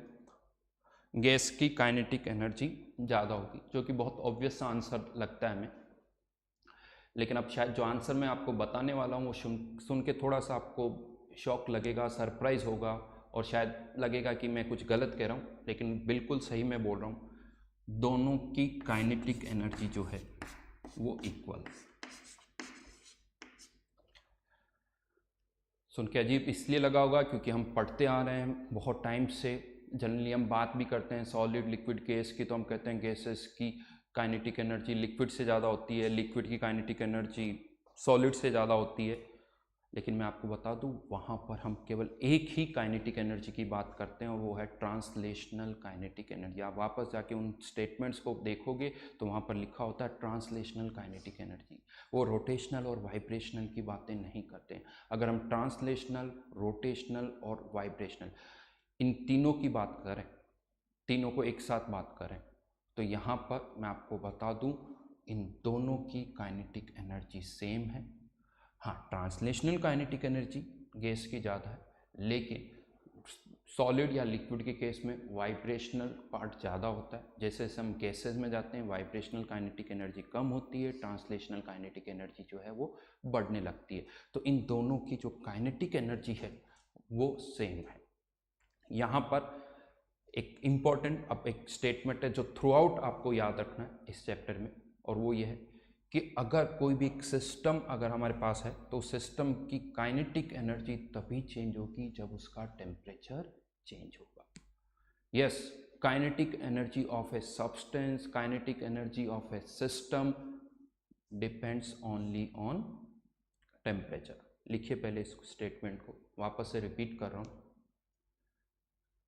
गैस की काइनेटिक एनर्जी ज़्यादा होगी, जो कि बहुत ऑब्वियस सा आंसर लगता है हमें। लेकिन अब शायद जो आंसर मैं आपको बताने वाला हूँ वो सुन के थोड़ा सा आपको शॉक लगेगा, सरप्राइज होगा, और शायद लगेगा कि मैं कुछ गलत कह रहा हूँ, लेकिन बिल्कुल सही मैं बोल रहा हूँ। दोनों की काइनेटिक एनर्जी जो है वो इक्वल। सुन के अजीब इसलिए लगा होगा क्योंकि हम पढ़ते आ रहे हैं बहुत टाइम से, जनरली हम बात भी करते हैं सॉलिड लिक्विड गैस की, तो हम कहते हैं गैसेस की काइनेटिक एनर्जी लिक्विड से ज़्यादा होती है, लिक्विड की काइनेटिक एनर्जी सॉलिड से ज़्यादा होती है। लेकिन मैं आपको बता दूं, वहाँ पर हम केवल एक ही काइनेटिक एनर्जी की बात करते हैं, और वो है ट्रांसलेशनल काइनेटिक एनर्जी। आप वापस जाके उन स्टेटमेंट्स को देखोगे तो वहाँ पर लिखा होता है ट्रांसलेशनल काइनेटिक एनर्जी। वो रोटेशनल और वाइब्रेशनल की बातें नहीं करते हैं। अगर हम ट्रांसलेशनल, रोटेशनल और वाइब्रेशनल इन तीनों की बात करें, तीनों को एक साथ बात करें, तो यहाँ पर मैं आपको बता दूं, इन दोनों की काइनेटिक एनर्जी सेम है। हाँ, ट्रांसलेशनल काइनेटिक एनर्जी गैस की ज़्यादा है, लेकिन सॉलिड या लिक्विड के केस में वाइब्रेशनल पार्ट ज़्यादा होता है। जैसे जैसे हम गैसेज में जाते हैं, वाइब्रेशनल काइनेटिक एनर्जी कम होती है, ट्रांसलेशनल काइनेटिक एनर्जी जो है वो बढ़ने लगती है। तो इन दोनों की जो काइनेटिक एनर्जी है वो सेम है। यहाँ पर एक इम्पॉर्टेंट अब एक स्टेटमेंट है जो थ्रू आउट आपको याद रखना है इस चैप्टर में, और वो ये है कि अगर कोई भी एक सिस्टम अगर हमारे पास है तो सिस्टम की काइनेटिक एनर्जी तभी चेंज होगी जब उसका टेम्परेचर चेंज होगा। Yes, kinetic energy of a substance, kinetic energy of A system depends only on temperature. लिखिए पहले इस स्टेटमेंट को, वापस से रिपीट कर रहा हूँ।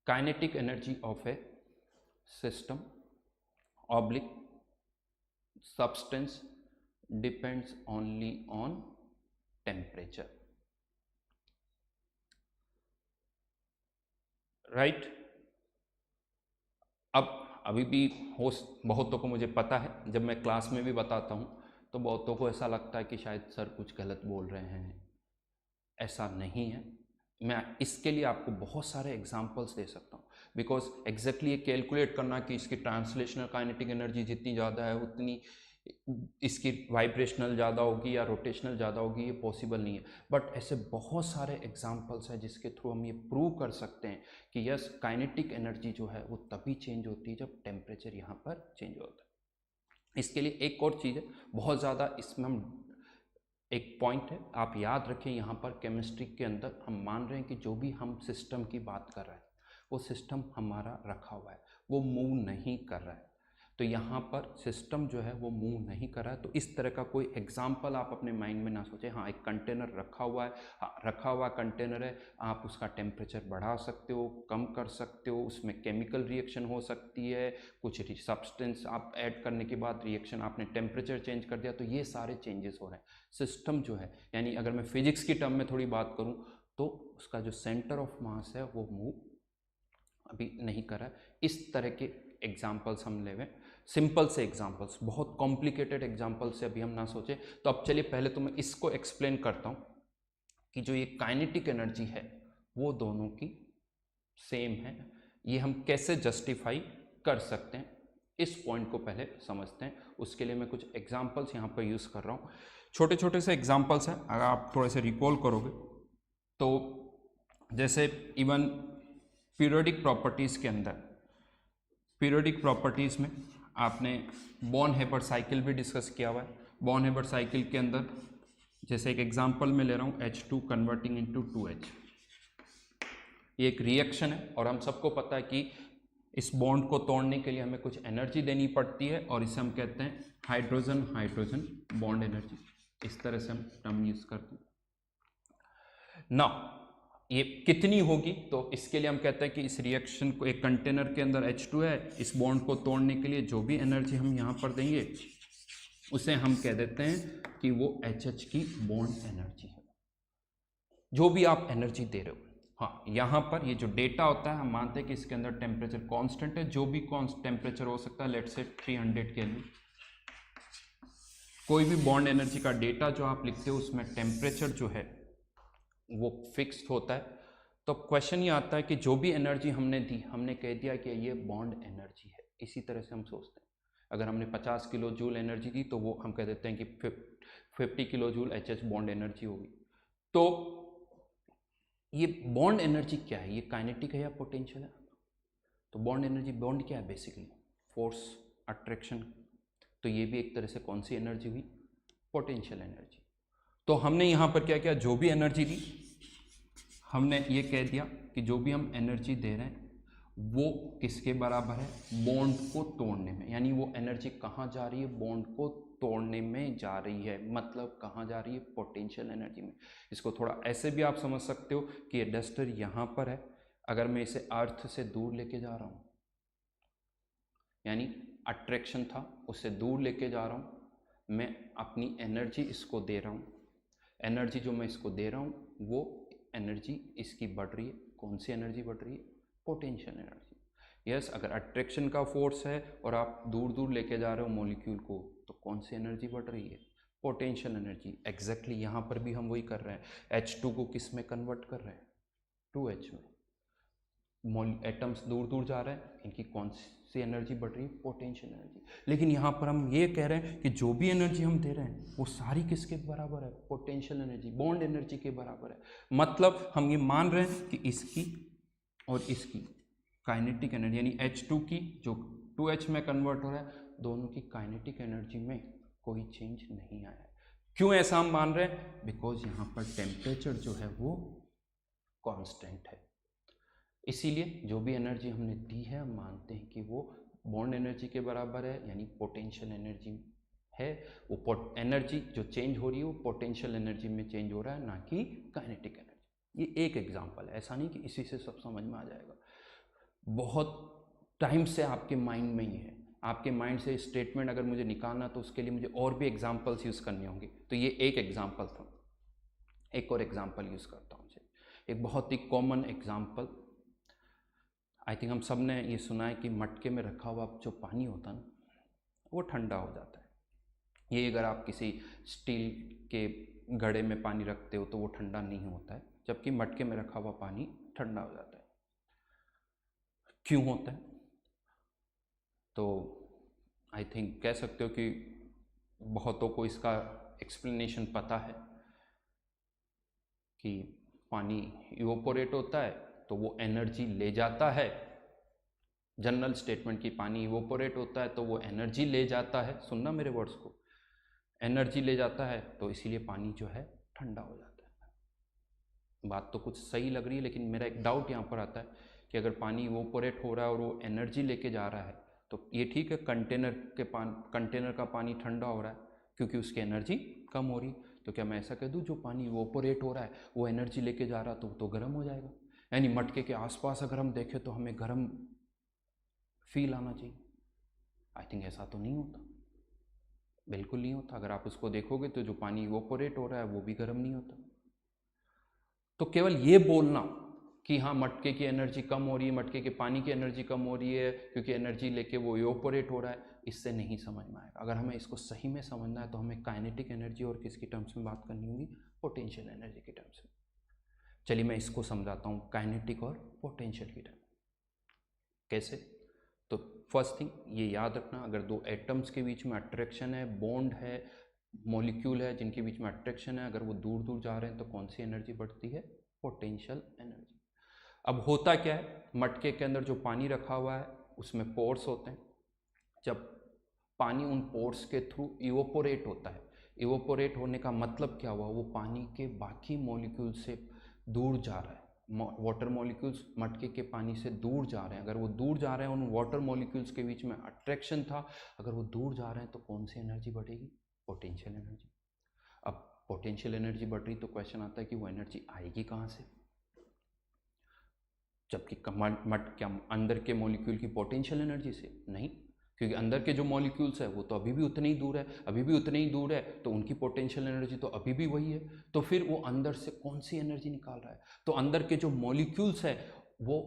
Kinetic energy of A system oblique substance depends only on temperature, right? अब अभी भी हो बहुतों को मुझे पता है, जब मैं क्लास में भी बताता हूँ तो बहुतों को ऐसा लगता है कि शायद सर कुछ गलत बोल रहे हैं। ऐसा नहीं है। मैं इसके लिए आपको बहुत सारे एग्जांपल्स दे सकता हूँ, बिकॉज एग्जैक्टली ये कैलकुलेट करना कि इसकी ट्रांसलेशनल काइनेटिक एनर्जी जितनी ज़्यादा है उतनी इसकी वाइब्रेशनल ज़्यादा होगी या रोटेशनल ज़्यादा होगी, ये पॉसिबल नहीं है। बट ऐसे बहुत सारे एग्जांपल्स हैं जिसके थ्रू हम ये प्रूव कर सकते हैं कि यस, काइनेटिक एनर्जी जो है वो तभी चेंज होती है जब टेम्परेचर यहाँ पर चेंज होता है। इसके लिए एक और चीज़ है, बहुत ज़्यादा इसमें हम एक पॉइंट है, आप याद रखें, यहाँ पर केमिस्ट्री के अंदर हम मान रहे हैं कि जो भी हम सिस्टम की बात कर रहे हैं वो सिस्टम हमारा रखा हुआ है, वो मूव नहीं कर रहा है। तो यहाँ पर सिस्टम जो है वो मूव नहीं कर रहा है। तो इस तरह का कोई एग्जाम्पल आप अपने माइंड में ना सोचें। हाँ, एक कंटेनर रखा हुआ है, हाँ रखा हुआ कंटेनर है, आप उसका टेम्परेचर बढ़ा सकते हो, कम कर सकते हो, उसमें केमिकल रिएक्शन हो सकती है, कुछ सब्सटेंस आप ऐड करने के बाद रिएक्शन, आपने टेम्परेचर चेंज कर दिया, तो ये सारे चेंजेस हो रहे हैं। सिस्टम जो है, यानी अगर मैं फिजिक्स की टर्म में थोड़ी बात करूँ तो उसका जो सेंटर ऑफ मास है वो मूव अभी नहीं कर रहा है। इस तरह के एग्जाम्पल्स हम लेवें, सिंपल से एग्जाम्पल्स, बहुत कॉम्प्लिकेटेड एग्जाम्पल से अभी हम ना सोचें। तो अब चलिए पहले तो मैं इसको एक्सप्लेन करता हूँ कि जो ये काइनेटिक एनर्जी है वो दोनों की सेम है। ये हम कैसे जस्टिफाई कर सकते हैं, इस पॉइंट को पहले समझते हैं। उसके लिए मैं कुछ एग्जाम्पल्स यहाँ पर यूज़ कर रहा हूँ। छोटे छोटे से एग्जाम्पल्स हैं, अगर आप थोड़े से रिकॉल करोगे तो जैसे इवन पीरियोडिक प्रॉपर्टीज़ के अंदर, पीरियोडिक प्रॉपर्टीज़ में आपने बॉर्न हेबर्ट साइकिल भी डिस्कस किया हुआ है। बॉर्न हेबर्ट साइकिल के अंदर जैसे एक एग्जांपल में ले रहा हूँ, H2 कन्वर्टिंग इनटू 2H। ये एक रिएक्शन है और हम सबको पता है कि इस बॉन्ड को तोड़ने के लिए हमें कुछ एनर्जी देनी पड़ती है, और इसे हम कहते हैं हाइड्रोजन हाइड्रोजन बॉन्ड एनर्जी। इस तरह से हम टर्म यूज़ करते हैं ना। ये कितनी होगी, तो इसके लिए हम कहते हैं कि इस रिएक्शन को, एक कंटेनर के अंदर H2 है, इस बॉन्ड को तोड़ने के लिए जो भी एनर्जी हम यहाँ पर देंगे उसे हम कह देते हैं कि वो HH की बॉन्ड एनर्जी है, जो भी आप एनर्जी दे रहे हो। हाँ, यहाँ पर ये जो डेटा होता है हम मानते हैं कि इसके अंदर टेम्परेचर कांस्टेंट है, जो भी टेम्परेचर हो सकता है, लेट्स से 300 केल्विन। कोई भी बॉन्ड एनर्जी का डेटा जो आप लिखते हो उसमें टेम्परेचर जो है वो फिक्स्ड होता है। तो क्वेश्चन ये आता है कि जो भी एनर्जी हमने दी, हमने कह दिया कि ये बॉन्ड एनर्जी है। इसी तरह से हम सोचते हैं, अगर हमने 50 किलो जूल एनर्जी दी तो वो हम कह देते हैं कि 50 kilo joule HH bond energy होगी। तो ये बॉन्ड एनर्जी क्या है? ये काइनेटिक है या पोटेंशियल है? तो बॉन्ड एनर्जी, बॉन्ड क्या है? Basically force, attraction. तो ये भी एक तरह से कौन सी एनर्जी हुई? Potential energy. तो हमने यहाँ पर क्या किया, जो भी एनर्जी दी हमने ये कह दिया कि जो भी हम एनर्जी दे रहे हैं वो किसके बराबर है? बॉन्ड को तोड़ने में। यानी वो एनर्जी कहाँ जा रही है? बॉन्ड को तोड़ने में जा रही है। मतलब कहाँ जा रही है? पोटेंशियल एनर्जी में। इसको थोड़ा ऐसे भी आप समझ सकते हो कि ये डस्टर यहाँ पर है, अगर मैं इसे अर्थ से दूर लेके जा रहा हूँ, यानी अट्रैक्शन था उससे दूर लेके जा रहा हूँ, मैं अपनी एनर्जी इसको दे रहा हूँ। एनर्जी जो मैं इसको दे रहा हूँ वो एनर्जी इसकी बढ़ रही है। कौन सी एनर्जी बढ़ रही है? Potential energy. यस, अगर अट्रैक्शन का फोर्स है और आप दूर दूर लेके जा रहे हो मॉलिक्यूल को, तो कौन सी एनर्जी बढ़ रही है? Potential energy. एग्जैक्टली यहाँ पर भी हम वही कर रहे हैं। H2 को किस में कन्वर्ट कर रहे हैं? 2H में। एटम्स दूर दूर जा रहे हैं, इनकी कौन सी एनर्जी बढ़ रही है? Potential energy. लेकिन यहाँ पर हम ये कह रहे हैं कि जो भी एनर्जी हम दे रहे हैं वो सारी किसके बराबर है? पोटेंशियल एनर्जी, बॉन्ड एनर्जी के बराबर है। मतलब हम ये मान रहे हैं कि इसकी और इसकी काइनेटिक एनर्जी, यानी H2 की जो 2H में कन्वर्ट हो रहा है, दोनों की काइनेटिक एनर्जी में कोई चेंज नहीं आया है। क्यों ऐसा हम मान रहे हैं? बिकॉज यहाँ पर टेम्परेचर जो है वो कांस्टेंट है। इसीलिए जो भी एनर्जी हमने दी है हम मानते हैं कि वो बॉन्ड एनर्जी के बराबर है, यानी पोटेंशियल एनर्जी है। वो एनर्जी जो चेंज हो रही है वो पोटेंशियल एनर्जी में चेंज हो रहा है, ना कि काइनेटिक एनर्जी। ये एक एग्जांपल है, ऐसा नहीं कि इसी से सब समझ में आ जाएगा। बहुत टाइम से आपके माइंड में ही है। आपके माइंड से स्टेटमेंट अगर मुझे निकालना तो उसके लिए मुझे और भी एग्जाम्पल्स यूज़ करने होंगे। तो ये एक एग्जाम्पल था, एक और एग्जाम्पल यूज़ करता हूँ। एक बहुत ही कॉमन एग्जाम्पल, आई थिंक हम सब ने ये सुना है कि मटके में रखा हुआ जो पानी होता है ना, वो ठंडा हो जाता है। ये अगर आप किसी स्टील के घड़े में पानी रखते हो तो वो ठंडा नहीं होता है, जबकि मटके में रखा हुआ पानी ठंडा हो जाता है। क्यों होता है? तो आई थिंक कह सकते हो कि बहुतों को इसका एक्सप्लेनेशन पता है कि पानी इवोपोरेट होता है तो वो एनर्जी ले जाता है। जनरल स्टेटमेंट की पानी इवोपोरेट होता है तो वो एनर्जी ले जाता है। सुनना मेरे वर्ड्स को, एनर्जी ले जाता है, तो इसीलिए पानी जो है ठंडा हो जाता है। बात तो कुछ सही लग रही है, लेकिन मेरा एक डाउट यहाँ पर आता है कि अगर पानी इवोपोरेट हो रहा है और वो एनर्जी लेके जा रहा है तो ये ठीक है, कंटेनर का पानी ठंडा हो रहा है क्योंकि उसकी एनर्जी कम हो रही। तो क्या मैं ऐसा कह दूँ जो पानी इवोपोरेट हो रहा है वो एनर्जी लेके जा रहा तो गर्म हो जाएगा? यानी मटके के आसपास अगर हम देखें तो हमें गर्म फील आना चाहिए। आई थिंक ऐसा तो नहीं होता, बिल्कुल नहीं होता। अगर आप उसको देखोगे तो जो पानी इवोपोरेट हो रहा है वो भी गर्म नहीं होता। तो केवल ये बोलना कि हाँ मटके की एनर्जी कम हो रही है, मटके के पानी की एनर्जी कम हो रही है क्योंकि एनर्जी लेके वो इवोपोरेट हो रहा है, इससे नहीं समझ में आएगा। अगर हमें इसको सही में समझना है तो हमें काइनेटिक एनर्जी और किसकी टर्म्स में बात करनी होगी? पोटेंशियल एनर्जी की टर्म्स में। चलिए मैं इसको समझाता हूँ, काइनेटिक और पोटेंशियल की टर्म कैसे। तो फर्स्ट थिंग ये याद रखना, अगर दो एटम्स के बीच में अट्रैक्शन है, बॉन्ड है, मॉलिक्यूल है जिनके बीच में अट्रैक्शन है, अगर वो दूर दूर जा रहे हैं तो कौन सी एनर्जी बढ़ती है? Potential energy. अब होता क्या है, मटके के अंदर जो पानी रखा हुआ है उसमें पोर्स होते हैं। जब पानी उन पोर्स के थ्रू इवोपोरेट होता है, इवोपोरेट होने का मतलब क्या हुआ? वो पानी के बाकी मॉलिक्यूल से दूर जा रहा है। वाटर मॉलिक्यूल्स मटके के पानी से दूर जा रहे हैं। अगर वो दूर जा रहे हैं, उन वाटर मॉलिक्यूल्स के बीच में अट्रैक्शन था, अगर वो दूर जा रहे हैं तो कौन सी एनर्जी बढ़ेगी? Potential energy. अब पोटेंशियल एनर्जी बढ़ रही तो क्वेश्चन आता है कि वो एनर्जी आएगी कहाँ से? जबकि क्या अंदर के मॉलिक्यूल की पोटेंशियल एनर्जी से? नहीं, क्योंकि अंदर के जो मॉलिक्यूल्स है वो तो अभी भी उतने ही दूर है, अभी भी उतने ही दूर है, तो उनकी पोटेंशियल एनर्जी तो अभी भी वही है। तो फिर वो अंदर से कौन सी एनर्जी निकाल रहा है? तो अंदर के जो मॉलिक्यूल्स है वो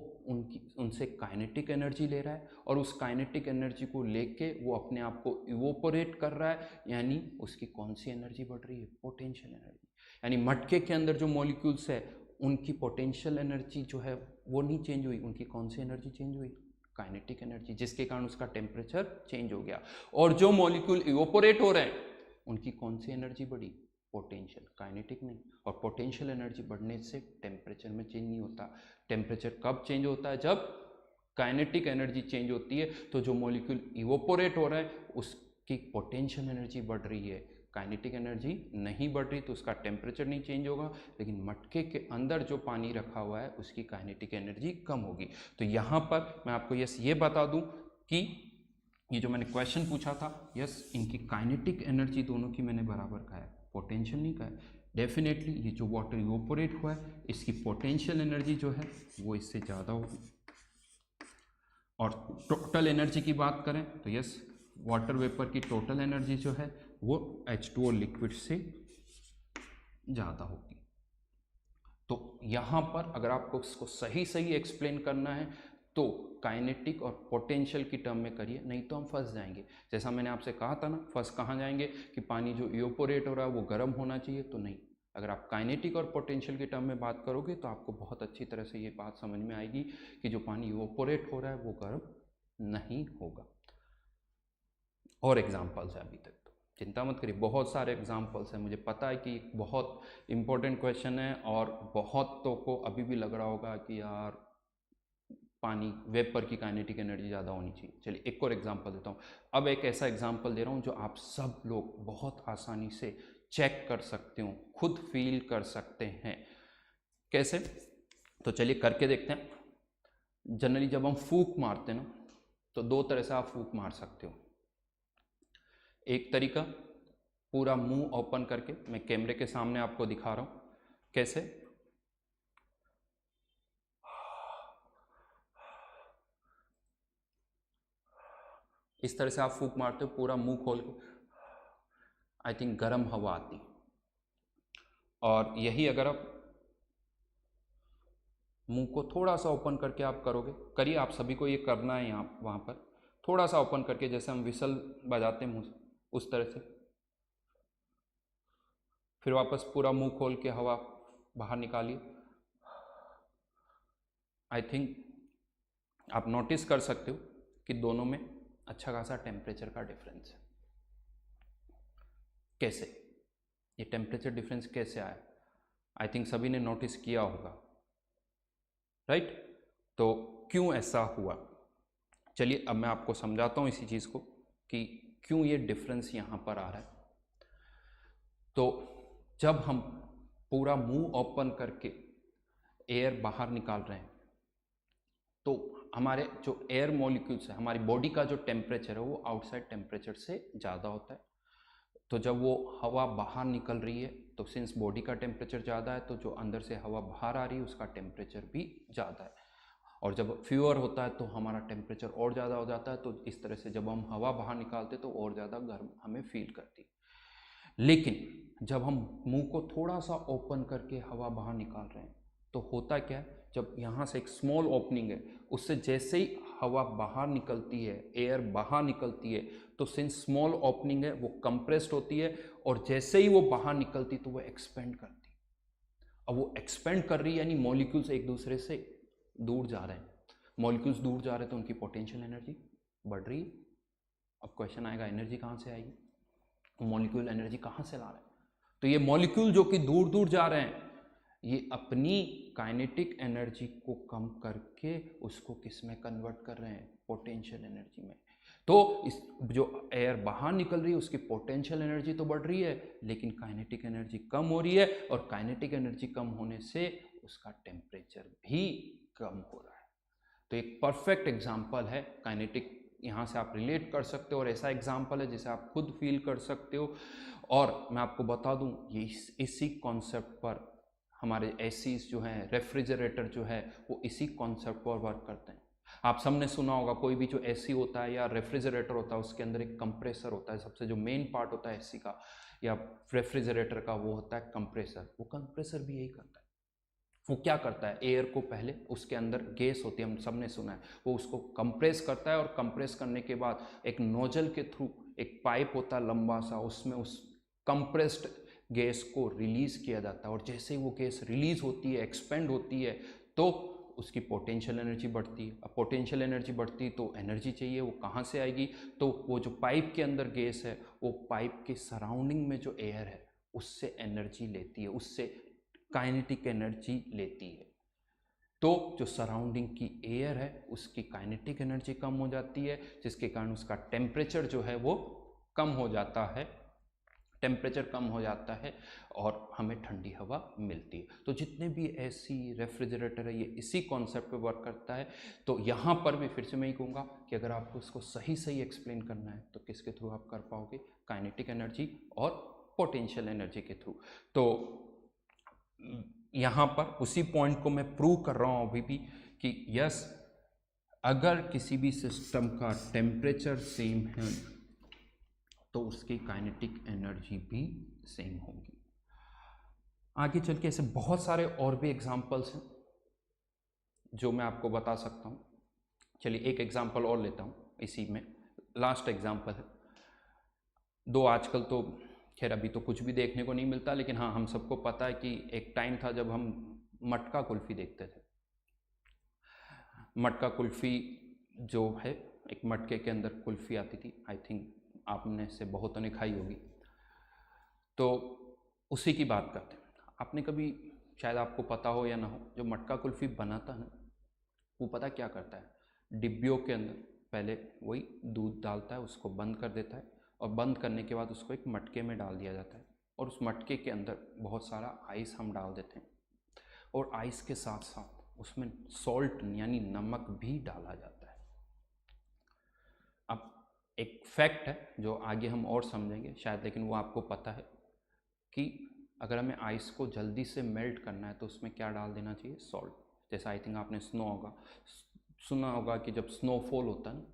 उनसे काइनेटिक एनर्जी ले रहा है, और उस काइनेटिक एनर्जी को लेके वो अपने आप को इवोपोरेट कर रहा है, यानी उसकी कौन सी एनर्जी बढ़ रही है? Potential energy. यानी मटके के अंदर जो मॉलिक्यूल्स है उनकी पोटेंशियल एनर्जी जो है वो नहीं चेंज हुई, उनकी कौन सी एनर्जी चेंज हुई? काइनेटिक एनर्जी, जिसके कारण उसका टेम्परेचर चेंज हो गया। और जो मॉलिक्यूल इवोपोरेट हो रहे हैं उनकी कौन सी एनर्जी बढ़ी? पोटेंशियल, काइनेटिक नहीं। और पोटेंशियल एनर्जी बढ़ने से टेम्परेचर में चेंज नहीं होता। टेम्परेचर कब चेंज होता है? जब काइनेटिक एनर्जी चेंज होती है। तो जो मॉलिक्यूल इवोपोरेट हो रहा है उसकी पोटेंशियल एनर्जी बढ़ रही है, काइनेटिक एनर्जी नहीं बढ़ रही, तो उसका टेम्परेचर नहीं चेंज होगा। लेकिन मटके के अंदर जो पानी रखा हुआ है उसकी काइनेटिक एनर्जी कम होगी। तो यहाँ पर मैं आपको यस ये बता दूं कि ये जो मैंने क्वेश्चन पूछा था, यस इनकी काइनेटिक एनर्जी दोनों की मैंने बराबर कहा है, पोटेंशियल नहीं कहा है। डेफिनेटली ये जो वाटर इवोपोरेट हुआ है इसकी पोटेंशियल एनर्जी जो है वो इससे ज़्यादा होगी। और टोटल एनर्जी की बात करें तो यस वाटर वेपर की टोटल एनर्जी जो है वो H2O लिक्विड से ज़्यादा होगी। तो यहाँ पर अगर आपको इसको सही सही एक्सप्लेन करना है तो काइनेटिक और पोटेंशियल की टर्म में करिए, नहीं तो हम फंस जाएंगे। जैसा मैंने आपसे कहा था ना, फंस कहाँ जाएंगे कि पानी जो इवोपोरेट हो रहा है वो गर्म होना चाहिए, तो नहीं। अगर आप काइनेटिक और पोटेंशियल की टर्म में बात करोगे तो आपको बहुत अच्छी तरह से ये बात समझ में आएगी कि जो पानी इवोपोरेट हो रहा है वो गर्म नहीं होगा। और एग्जाम्पल्स है अभी तक, तो चिंता मत करिए, बहुत सारे एग्जाम्पल्स हैं। मुझे पता है कि बहुत इंपॉर्टेंट क्वेश्चन है और बहुतों को अभी भी लग रहा होगा कि यार पानी वेपर की काइनेटिक एनर्जी ज़्यादा होनी चाहिए। चलिए एक और एग्जांपल देता हूँ। अब एक ऐसा एग्जांपल दे रहा हूँ जो आप सब लोग बहुत आसानी से चेक कर सकते हो, खुद फील कर सकते हैं। कैसे? तो चलिए करके देखते हैं। जनरली जब हम फूंक मारते हैं ना, तो दो तरह से आप फूंक मार सकते हो। एक तरीका पूरा मुंह ओपन करके, मैं कैमरे के सामने आपको दिखा रहा हूँ कैसे। इस तरह से आप फूंक मारते हो पूरा मुंह खोल के, आई थिंक गर्म हवा आती। और यही अगर आप मुंह को थोड़ा सा ओपन करके आप करोगे, करिए, आप सभी को ये करना है यहाँ वहाँ पर, थोड़ा सा ओपन करके, जैसे हम विसल बजाते हैं मुँह से, उस तरह से। फिर वापस पूरा मुंह खोल के हवा बाहर निकालिए। आई थिंक आप नोटिस कर सकते हो कि दोनों में अच्छा खासा टेम्परेचर का डिफरेंस है। कैसे? ये टेम्परेचर डिफरेंस कैसे आया? आई थिंक सभी ने नोटिस किया होगा, राइट? तो क्यों ऐसा हुआ? चलिए अब मैं आपको समझाता हूँ इसी चीज़ को कि क्यों ये डिफरेंस यहाँ पर आ रहा है। तो जब हम पूरा मुंह ओपन करके एयर बाहर निकाल रहे हैं तो हमारे जो एयर मॉलिक्यूल्स है, हमारी बॉडी का जो टेम्परेचर है वो आउटसाइड टेम्परेचर से ज़्यादा होता है। तो जब वो हवा बाहर निकल रही है तो सिंस बॉडी का टेम्परेचर ज़्यादा है, तो जो अंदर से हवा बाहर आ रही है उसका टेम्परेचर भी ज़्यादा है। और जब फ्यूअर होता है तो हमारा टेम्परेचर और ज़्यादा हो जाता है। तो इस तरह से जब हम हवा बाहर निकालते तो और ज़्यादा गर्म हमें फील करती। लेकिन जब हम मुंह को थोड़ा सा ओपन करके हवा बाहर निकाल रहे हैं तो होता क्या है, जब यहाँ से एक स्मॉल ओपनिंग है, उससे जैसे ही हवा बाहर निकलती है, एयर बाहर निकलती है, तो सिंस स्मॉल ओपनिंग है वो कंप्रेस्ड होती है, और जैसे ही वो बाहर निकलती तो वो एक्सपेंड करती। अब वो एक्सपेंड कर रही है यानी मॉलिक्यूल्स एक दूसरे से दूर जा रहे हैं। मॉलिक्यूल्स दूर जा रहे हैं तो उनकी पोटेंशियल एनर्जी बढ़ रही है। अब क्वेश्चन आएगा एनर्जी कहाँ से आएगी? मॉलिक्यूल एनर्जी कहाँ से ला रहे हैं? तो ये मॉलिक्यूल जो कि दूर दूर जा रहे हैं, ये अपनी काइनेटिक एनर्जी को कम करके उसको किस में कन्वर्ट कर रहे हैं? पोटेंशियल एनर्जी में। तो इस जो एयर बाहर निकल रही है उसकी पोटेंशियल एनर्जी तो बढ़ रही है, लेकिन काइनेटिक एनर्जी कम हो रही है, और काइनेटिक एनर्जी कम होने से उसका टेम्परेचर भी कम हो रहा है। तो एक परफेक्ट एग्जाम्पल है काइनेटिक, यहाँ से आप रिलेट कर सकते हो, और ऐसा एग्जाम्पल है जिसे आप खुद फील कर सकते हो। और मैं आपको बता दूँ, ये इसी कॉन्सेप्ट पर हमारे एसीज जो हैं, रेफ्रिजरेटर जो है, वो इसी कॉन्सेप्ट पर वर्क करते हैं। आप सबने सुना होगा, कोई भी जो एसी होता है या रेफ्रिजरेटर होता है उसके अंदर एक कंप्रेसर होता है। सबसे जो मेन पार्ट होता है एसी का या रेफ्रिजरेटर का वो होता है कंप्रेसर। वो कंप्रेसर भी यही करता है। वो क्या करता है, एयर को पहले, उसके अंदर गैस होती है, हम सब ने सुना है, वो उसको कंप्रेस करता है, और कंप्रेस करने के बाद एक नोजल के थ्रू एक पाइप होता है लंबा सा, उसमें उस कंप्रेस्ड गैस को रिलीज़ किया जाता है, और जैसे ही वो गैस रिलीज़ होती है, एक्सपेंड होती है, तो उसकी पोटेंशियल एनर्जी बढ़ती है। अब पोटेंशियल एनर्जी बढ़ती है तो एनर्जी चाहिए, वो कहाँ से आएगी? तो वो जो पाइप के अंदर गैस है, वो पाइप के सराउंडिंग में जो एयर है उससे एनर्जी लेती है, उससे काइनेटिक एनर्जी लेती है। तो जो सराउंडिंग की एयर है उसकी काइनेटिक एनर्जी कम हो जाती है, जिसके कारण उसका टेम्परेचर जो है वो कम हो जाता है, टेम्परेचर कम हो जाता है और हमें ठंडी हवा मिलती है। तो जितने भी एसी, रेफ्रिजरेटर है, ये इसी कॉन्सेप्ट पे वर्क करता है। तो यहाँ पर भी फिर से मैं ही कहूँगा कि अगर आपको इसको सही सही एक्सप्लेन करना है तो किसके थ्रू आप कर पाओगे? काइनेटिक एनर्जी और पोटेंशियल एनर्जी के थ्रू। तो यहाँ पर उसी पॉइंट को मैं प्रूव कर रहा हूँ अभी भी कि यस, अगर किसी भी सिस्टम का टेम्परेचर सेम है तो उसकी काइनेटिक एनर्जी भी सेम होगी। आगे चल के ऐसे बहुत सारे और भी एग्जांपल्स हैं जो मैं आपको बता सकता हूँ। चलिए एक एग्जांपल और लेता हूँ, इसी में लास्ट एग्जांपल है। दो आजकल तो खैर अभी तो कुछ भी देखने को नहीं मिलता, लेकिन हाँ, हम सबको पता है कि एक टाइम था जब हम मटका कुल्फ़ी देखते थे। मटका कुल्फ़ी जो है, एक मटके के अंदर कुल्फ़ी आती थी, आई थिंक आपने से बहुतों ने खाई होगी। तो उसी की बात करते हैं। आपने कभी, शायद आपको पता हो या ना हो, जो मटका कुल्फ़ी बनाता है ना, वो पता क्या करता है? डिब्बियों के अंदर पहले वही दूध डालता है, उसको बंद कर देता है, और बंद करने के बाद उसको एक मटके में डाल दिया जाता है, और उस मटके के अंदर बहुत सारा आइस हम डाल देते हैं, और आइस के साथ साथ उसमें सॉल्ट यानी नमक भी डाला जाता है। अब एक फैक्ट है जो आगे हम और समझेंगे शायद, लेकिन वो आपको पता है कि अगर हमें आइस को जल्दी से मेल्ट करना है तो उसमें क्या डाल देना चाहिए? सॉल्ट। जैसे आई थिंक आपने सुना होगा कि जब स्नोफॉल होता है ना,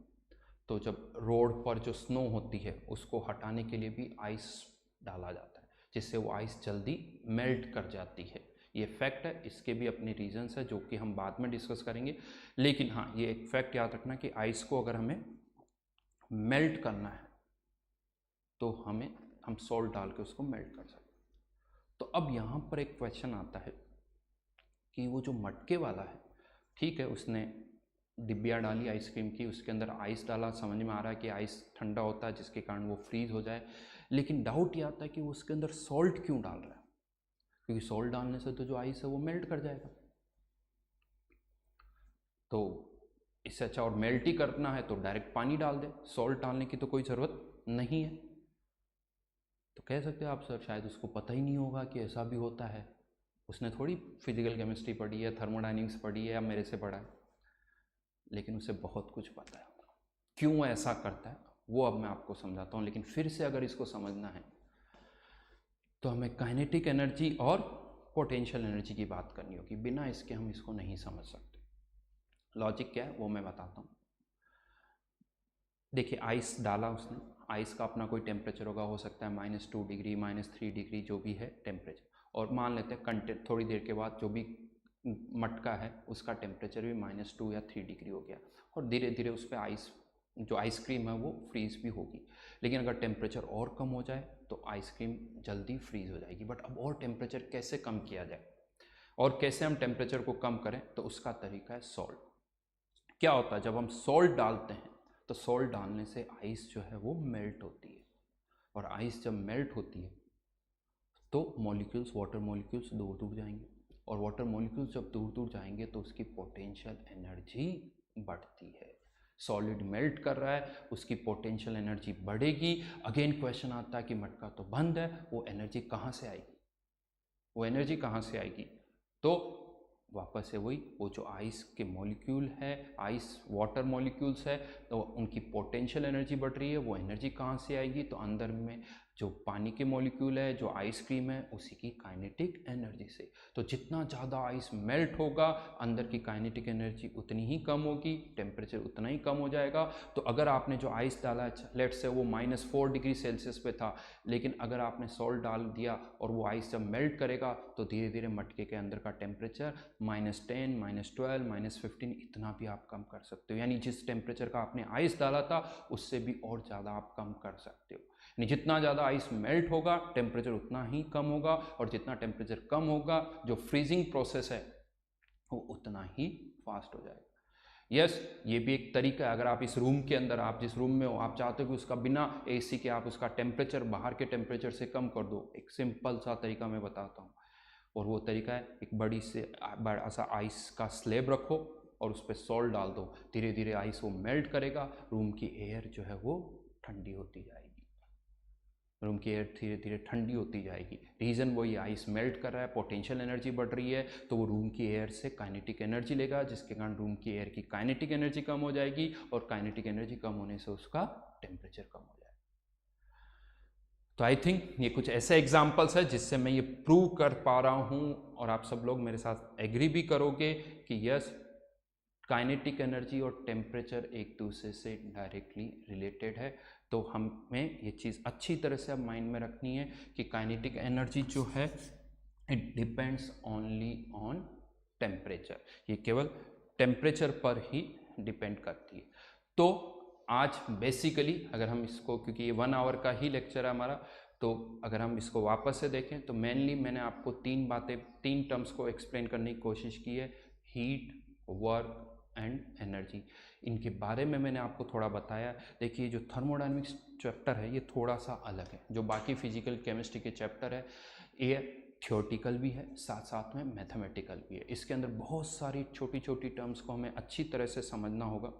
तो जब रोड पर जो स्नो होती है उसको हटाने के लिए भी आइस डाला जाता है, जिससे वो आइस जल्दी मेल्ट कर जाती है। ये फैक्ट है, इसके भी अपने रीजंस है जो कि हम बाद में डिस्कस करेंगे। लेकिन हाँ, ये एक फैक्ट याद रखना कि आइस को अगर हमें मेल्ट करना है तो हम सॉल्ट डाल के उसको मेल्ट कर सकते हैं। तो अब यहाँ पर एक क्वेश्चन आता है कि वो जो मटके वाला है, ठीक है, उसने डिब्बिया डाली आइसक्रीम की, उसके अंदर आइस डाला, समझ में आ रहा है कि आइस ठंडा होता है जिसके कारण वो फ्रीज हो जाए, लेकिन डाउट ये आता है कि वो उसके अंदर सॉल्ट क्यों डाल रहा है? क्योंकि सॉल्ट डालने से तो जो आइस है वो मेल्ट कर जाएगा। तो इससे अच्छा, और मेल्ट ही करना है तो डायरेक्ट पानी डाल दे, सॉल्ट डालने की तो कोई ज़रूरत नहीं है। तो कह सकते हो आप, सर शायद उसको पता ही नहीं होगा कि ऐसा भी होता है, उसने थोड़ी फिजिकल केमिस्ट्री पढ़ी है, थर्मोडाइनमिक्स पढ़ी है या मेरे से पढ़ा है, लेकिन उसे बहुत कुछ पता है। क्यों ऐसा करता है वो अब मैं आपको समझाता हूँ, लेकिन फिर से अगर इसको समझना है तो हमें काइनेटिक एनर्जी और पोटेंशियल एनर्जी की बात करनी होगी, बिना इसके हम इसको नहीं समझ सकते। लॉजिक क्या है वो मैं बताता हूँ। देखिए, आइस डाला उसने, आइस का अपना कोई टेम्परेचर होगा, हो सकता है -2 डिग्री, -3 डिग्री, जो भी है टेम्परेचर, और मान लेते हैं कंटेंट थोड़ी देर के बाद जो भी मटका है उसका टेम्परेचर भी -2 या 3 डिग्री हो गया, और धीरे धीरे उस पर जो आइसक्रीम है वो फ्रीज़ भी होगी। लेकिन अगर टेम्परेचर और कम हो जाए तो आइसक्रीम जल्दी फ्रीज़ हो जाएगी। बट अब और टेम्परेचर कैसे कम किया जाए, और कैसे हम टेम्परेचर को कम करें? तो उसका तरीका है सॉल्ट। क्या होता है, जब हम सॉल्ट डालते हैं तो सॉल्ट डालने से आइस जो है वो मेल्ट होती है, और आइस जब मेल्ट होती है तो मॉलिक्यूल्स, वाटर मॉलिक्यूल्स दूर दूर जाएंगे, और वाटर मॉलिक्यूल्स जब दूर दूर जाएंगे तो उसकी पोटेंशियल एनर्जी बढ़ती है। सॉलिड मेल्ट कर रहा है, उसकी पोटेंशियल एनर्जी बढ़ेगी। अगेन क्वेश्चन आता है कि मटका तो बंद है, वो एनर्जी कहाँ से आएगी? वो एनर्जी कहाँ से आएगी? तो वापस से वही, वो जो आइस के मॉलिक्यूल है, आइस वाटर मॉलिक्यूल्स है, तो उनकी पोटेंशियल एनर्जी बढ़ रही है। वो एनर्जी कहाँ से आएगी? तो अंदर में जो पानी के मॉलिक्यूल है, जो आइसक्रीम है, उसी की काइनेटिक एनर्जी से। तो जितना ज़्यादा आइस मेल्ट होगा, अंदर की काइनेटिक एनर्जी उतनी ही कम होगी, टेम्परेचर उतना ही कम हो जाएगा। तो अगर आपने जो आइस डाला, लेट्स से वो -4 डिग्री सेल्सियस पे था, लेकिन अगर आपने सॉल्ट डाल दिया और वो आइस जब मेल्ट करेगा तो धीरे धीरे मटके के अंदर का टेम्परेचर -10, -12, -15 इतना भी आप कम कर सकते हो। यानी जिस टेम्परेचर का आपने आइस डाला था उससे भी और ज़्यादा आप कम कर सकते हो। यानी जितना ज़्यादा आइस मेल्ट होगा टेम्परेचर उतना ही कम होगा, और जितना टेम्परेचर कम होगा जो फ्रीजिंग प्रोसेस है वो उतना ही फास्ट हो जाएगा। यस, ये भी एक तरीका है। अगर आप इस रूम के अंदर, आप जिस रूम में हो, आप चाहते हो कि उसका बिना एसी के आप उसका टेम्परेचर बाहर के टेम्परेचर से कम कर दो, एक सिंपल सा तरीका मैं बताता हूँ, और वो तरीका है एक बड़ा सा आइस का स्लेब रखो और उस पर सॉल्ट डाल दो, धीरे धीरे आइस वो मेल्ट करेगा, रूम की एयर जो है वो ठंडी होती जाएगी, रूम की एयर धीरे धीरे ठंडी होती जाएगी। रीज़न वही, आइस मेल्ट कर रहा है, पोटेंशियल एनर्जी बढ़ रही है, तो वो रूम की एयर से काइनेटिक एनर्जी लेगा, जिसके कारण रूम की एयर की काइनेटिक एनर्जी कम हो जाएगी, और काइनेटिक एनर्जी कम होने से उसका टेम्परेचर कम हो जाएगा। तो आई थिंक ये कुछ ऐसे एग्जाम्पल्स है जिससे मैं ये प्रूव कर पा रहा हूँ, और आप सब लोग मेरे साथ एग्री भी करोगे कि यस, काइनेटिक एनर्जी और टेम्परेचर एक दूसरे से डायरेक्टली रिलेटेड है। तो हमें ये चीज़ अच्छी तरह से अब माइंड में रखनी है कि काइनेटिक एनर्जी जो है it depends only on temperature, ये केवल टेम्परेचर पर ही डिपेंड करती है। तो आज बेसिकली अगर हम इसको, क्योंकि ये 1 आवर का ही लेक्चर है हमारा, तो अगर हम इसको वापस से देखें तो मेनली मैंने आपको 3 टर्म्स को एक्सप्लेन करने की कोशिश की है, हीट, वर्क एंड एनर्जी। इनके बारे में मैंने आपको थोड़ा बताया। देखिए, जो थर्मोडायनेमिक्स चैप्टर है ये थोड़ा सा अलग है, जो बाकी फिजिकल केमिस्ट्री के चैप्टर है ये थ्योरेटिकल भी है, साथ साथ में मैथमेटिकल भी है। इसके अंदर बहुत सारी छोटी छोटी टर्म्स को हमें अच्छी तरह से समझना होगा,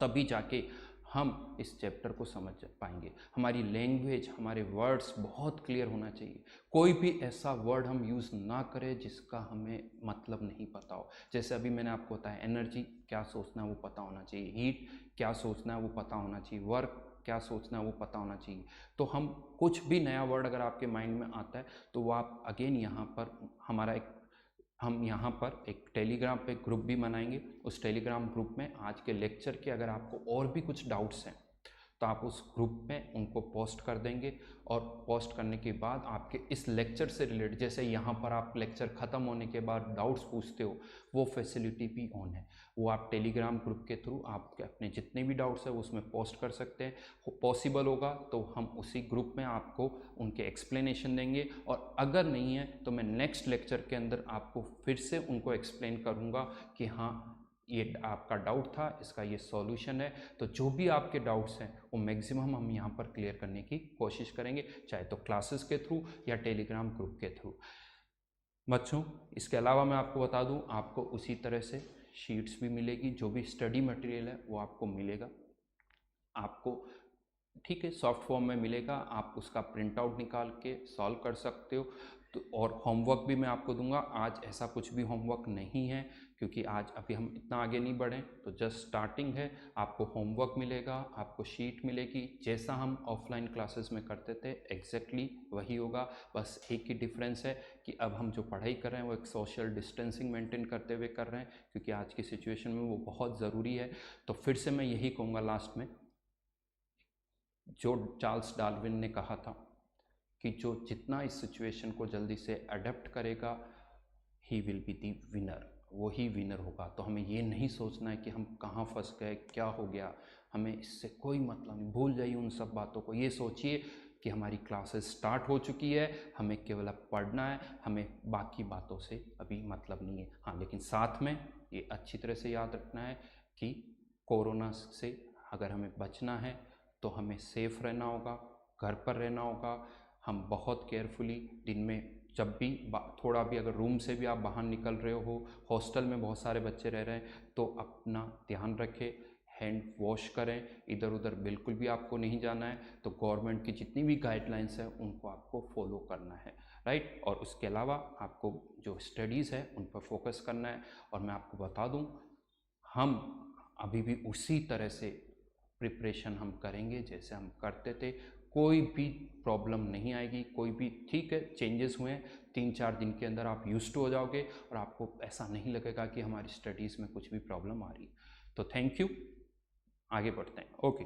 तभी जाके हम इस चैप्टर को समझ पाएंगे। हमारी लैंग्वेज, हमारे वर्ड्स बहुत क्लियर होना चाहिए। कोई भी ऐसा वर्ड हम यूज़ ना करें जिसका हमें मतलब नहीं पता हो। जैसे अभी मैंने आपको बताया, एनर्जी क्या सोचना है वो पता होना चाहिए, हीट क्या सोचना है वो पता होना चाहिए, वर्क क्या सोचना है वो पता होना चाहिए। तो हम कुछ भी नया वर्ड अगर आपके माइंड में आता है तो वो आप अगेन यहाँ पर हम यहाँ पर एक टेलीग्राम पे ग्रुप भी बनाएंगे। उस टेलीग्राम ग्रुप में आज के लेक्चर के अगर आपको और भी कुछ डाउट्स हैं तो आप उस ग्रुप में उनको पोस्ट कर देंगे, और पोस्ट करने के बाद आपके इस लेक्चर से रिलेटेड, जैसे यहाँ पर आप लेक्चर ख़त्म होने के बाद डाउट्स पूछते हो, वो फैसिलिटी भी ऑन है। वो आप टेलीग्राम ग्रुप के थ्रू आप अपने जितने भी डाउट्स हैं वो उसमें पोस्ट कर सकते हैं। पॉसिबल होगा तो हम उसी ग्रुप में आपको उनके एक्सप्लेनेशन देंगे, और अगर नहीं है तो मैं नेक्स्ट लेक्चर के अंदर आपको फिर से उनको एक्सप्लेन करूँगा कि हाँ, ये आपका डाउट था, इसका ये सॉल्यूशन है। तो जो भी आपके डाउट्स हैं वो मैक्सिमम हम यहाँ पर क्लियर करने की कोशिश करेंगे, चाहे तो क्लासेस के थ्रू या टेलीग्राम ग्रुप के थ्रू। बच्चों, इसके अलावा मैं आपको बता दूं, आपको उसी तरह से शीट्स भी मिलेगी, जो भी स्टडी मटेरियल है वो आपको मिलेगा। आपको ठीक है सॉफ्ट फॉर्म में मिलेगा, आप उसका प्रिंट आउट निकाल के सॉल्व कर सकते हो। तो और होमवर्क भी मैं आपको दूंगा। आज ऐसा कुछ भी होमवर्क नहीं है, क्योंकि आज अभी हम इतना आगे नहीं बढ़े, तो जस्ट स्टार्टिंग है। आपको होमवर्क मिलेगा, आपको शीट मिलेगी, जैसा हम ऑफलाइन क्लासेस में करते थे एग्जैक्टली वही होगा। बस एक ही डिफरेंस है कि अब हम जो पढ़ाई कर रहे हैं वो एक सोशल डिस्टेंसिंग मेंटेन करते हुए कर रहे हैं, क्योंकि आज की सिचुएशन में वो बहुत ज़रूरी है। तो फिर से मैं यही कहूँगा लास्ट में, जो चार्ल्स डार्विन ने कहा था कि जो जितना इस सिचुएशन को जल्दी से अडेप्ट करेगा, he will be the winner, वो ही विनर होगा। तो हमें ये नहीं सोचना है कि हम कहाँ फंस गए, क्या हो गया, हमें इससे कोई मतलब नहीं, भूल जाइए उन सब बातों को। ये सोचिए कि हमारी क्लासेस स्टार्ट हो चुकी है, हमें केवल अब पढ़ना है, हमें बाकी बातों से अभी मतलब नहीं है। हाँ, लेकिन साथ में ये अच्छी तरह से याद रखना है कि कोरोना से अगर हमें बचना है तो हमें सेफ़ रहना होगा, घर पर रहना होगा। हम बहुत केयरफुली दिन में जब भी थोड़ा भी अगर रूम से भी आप बाहर निकल रहे हो, हॉस्टल में बहुत सारे बच्चे रह रहे हैं, तो अपना ध्यान रखें, हैंड वॉश करें, इधर उधर बिल्कुल भी आपको नहीं जाना है। तो गवर्नमेंट की जितनी भी गाइडलाइंस है उनको आपको फॉलो करना है, राइट। और उसके अलावा आपको जो स्टडीज़ है उन पर फोकस करना है। और मैं आपको बता दूं, हम अभी भी उसी तरह से प्रिपरेशन हम करेंगे जैसे हम करते थे। कोई भी प्रॉब्लम नहीं आएगी, कोई भी, ठीक है चेंजेस हुए हैं, 3-4 दिन के अंदर आप यूज्ड टू हो जाओगे और आपको ऐसा नहीं लगेगा कि हमारी स्टडीज़ में कुछ भी प्रॉब्लम आ रही है। तो थैंक यू, आगे बढ़ते हैं। ओके।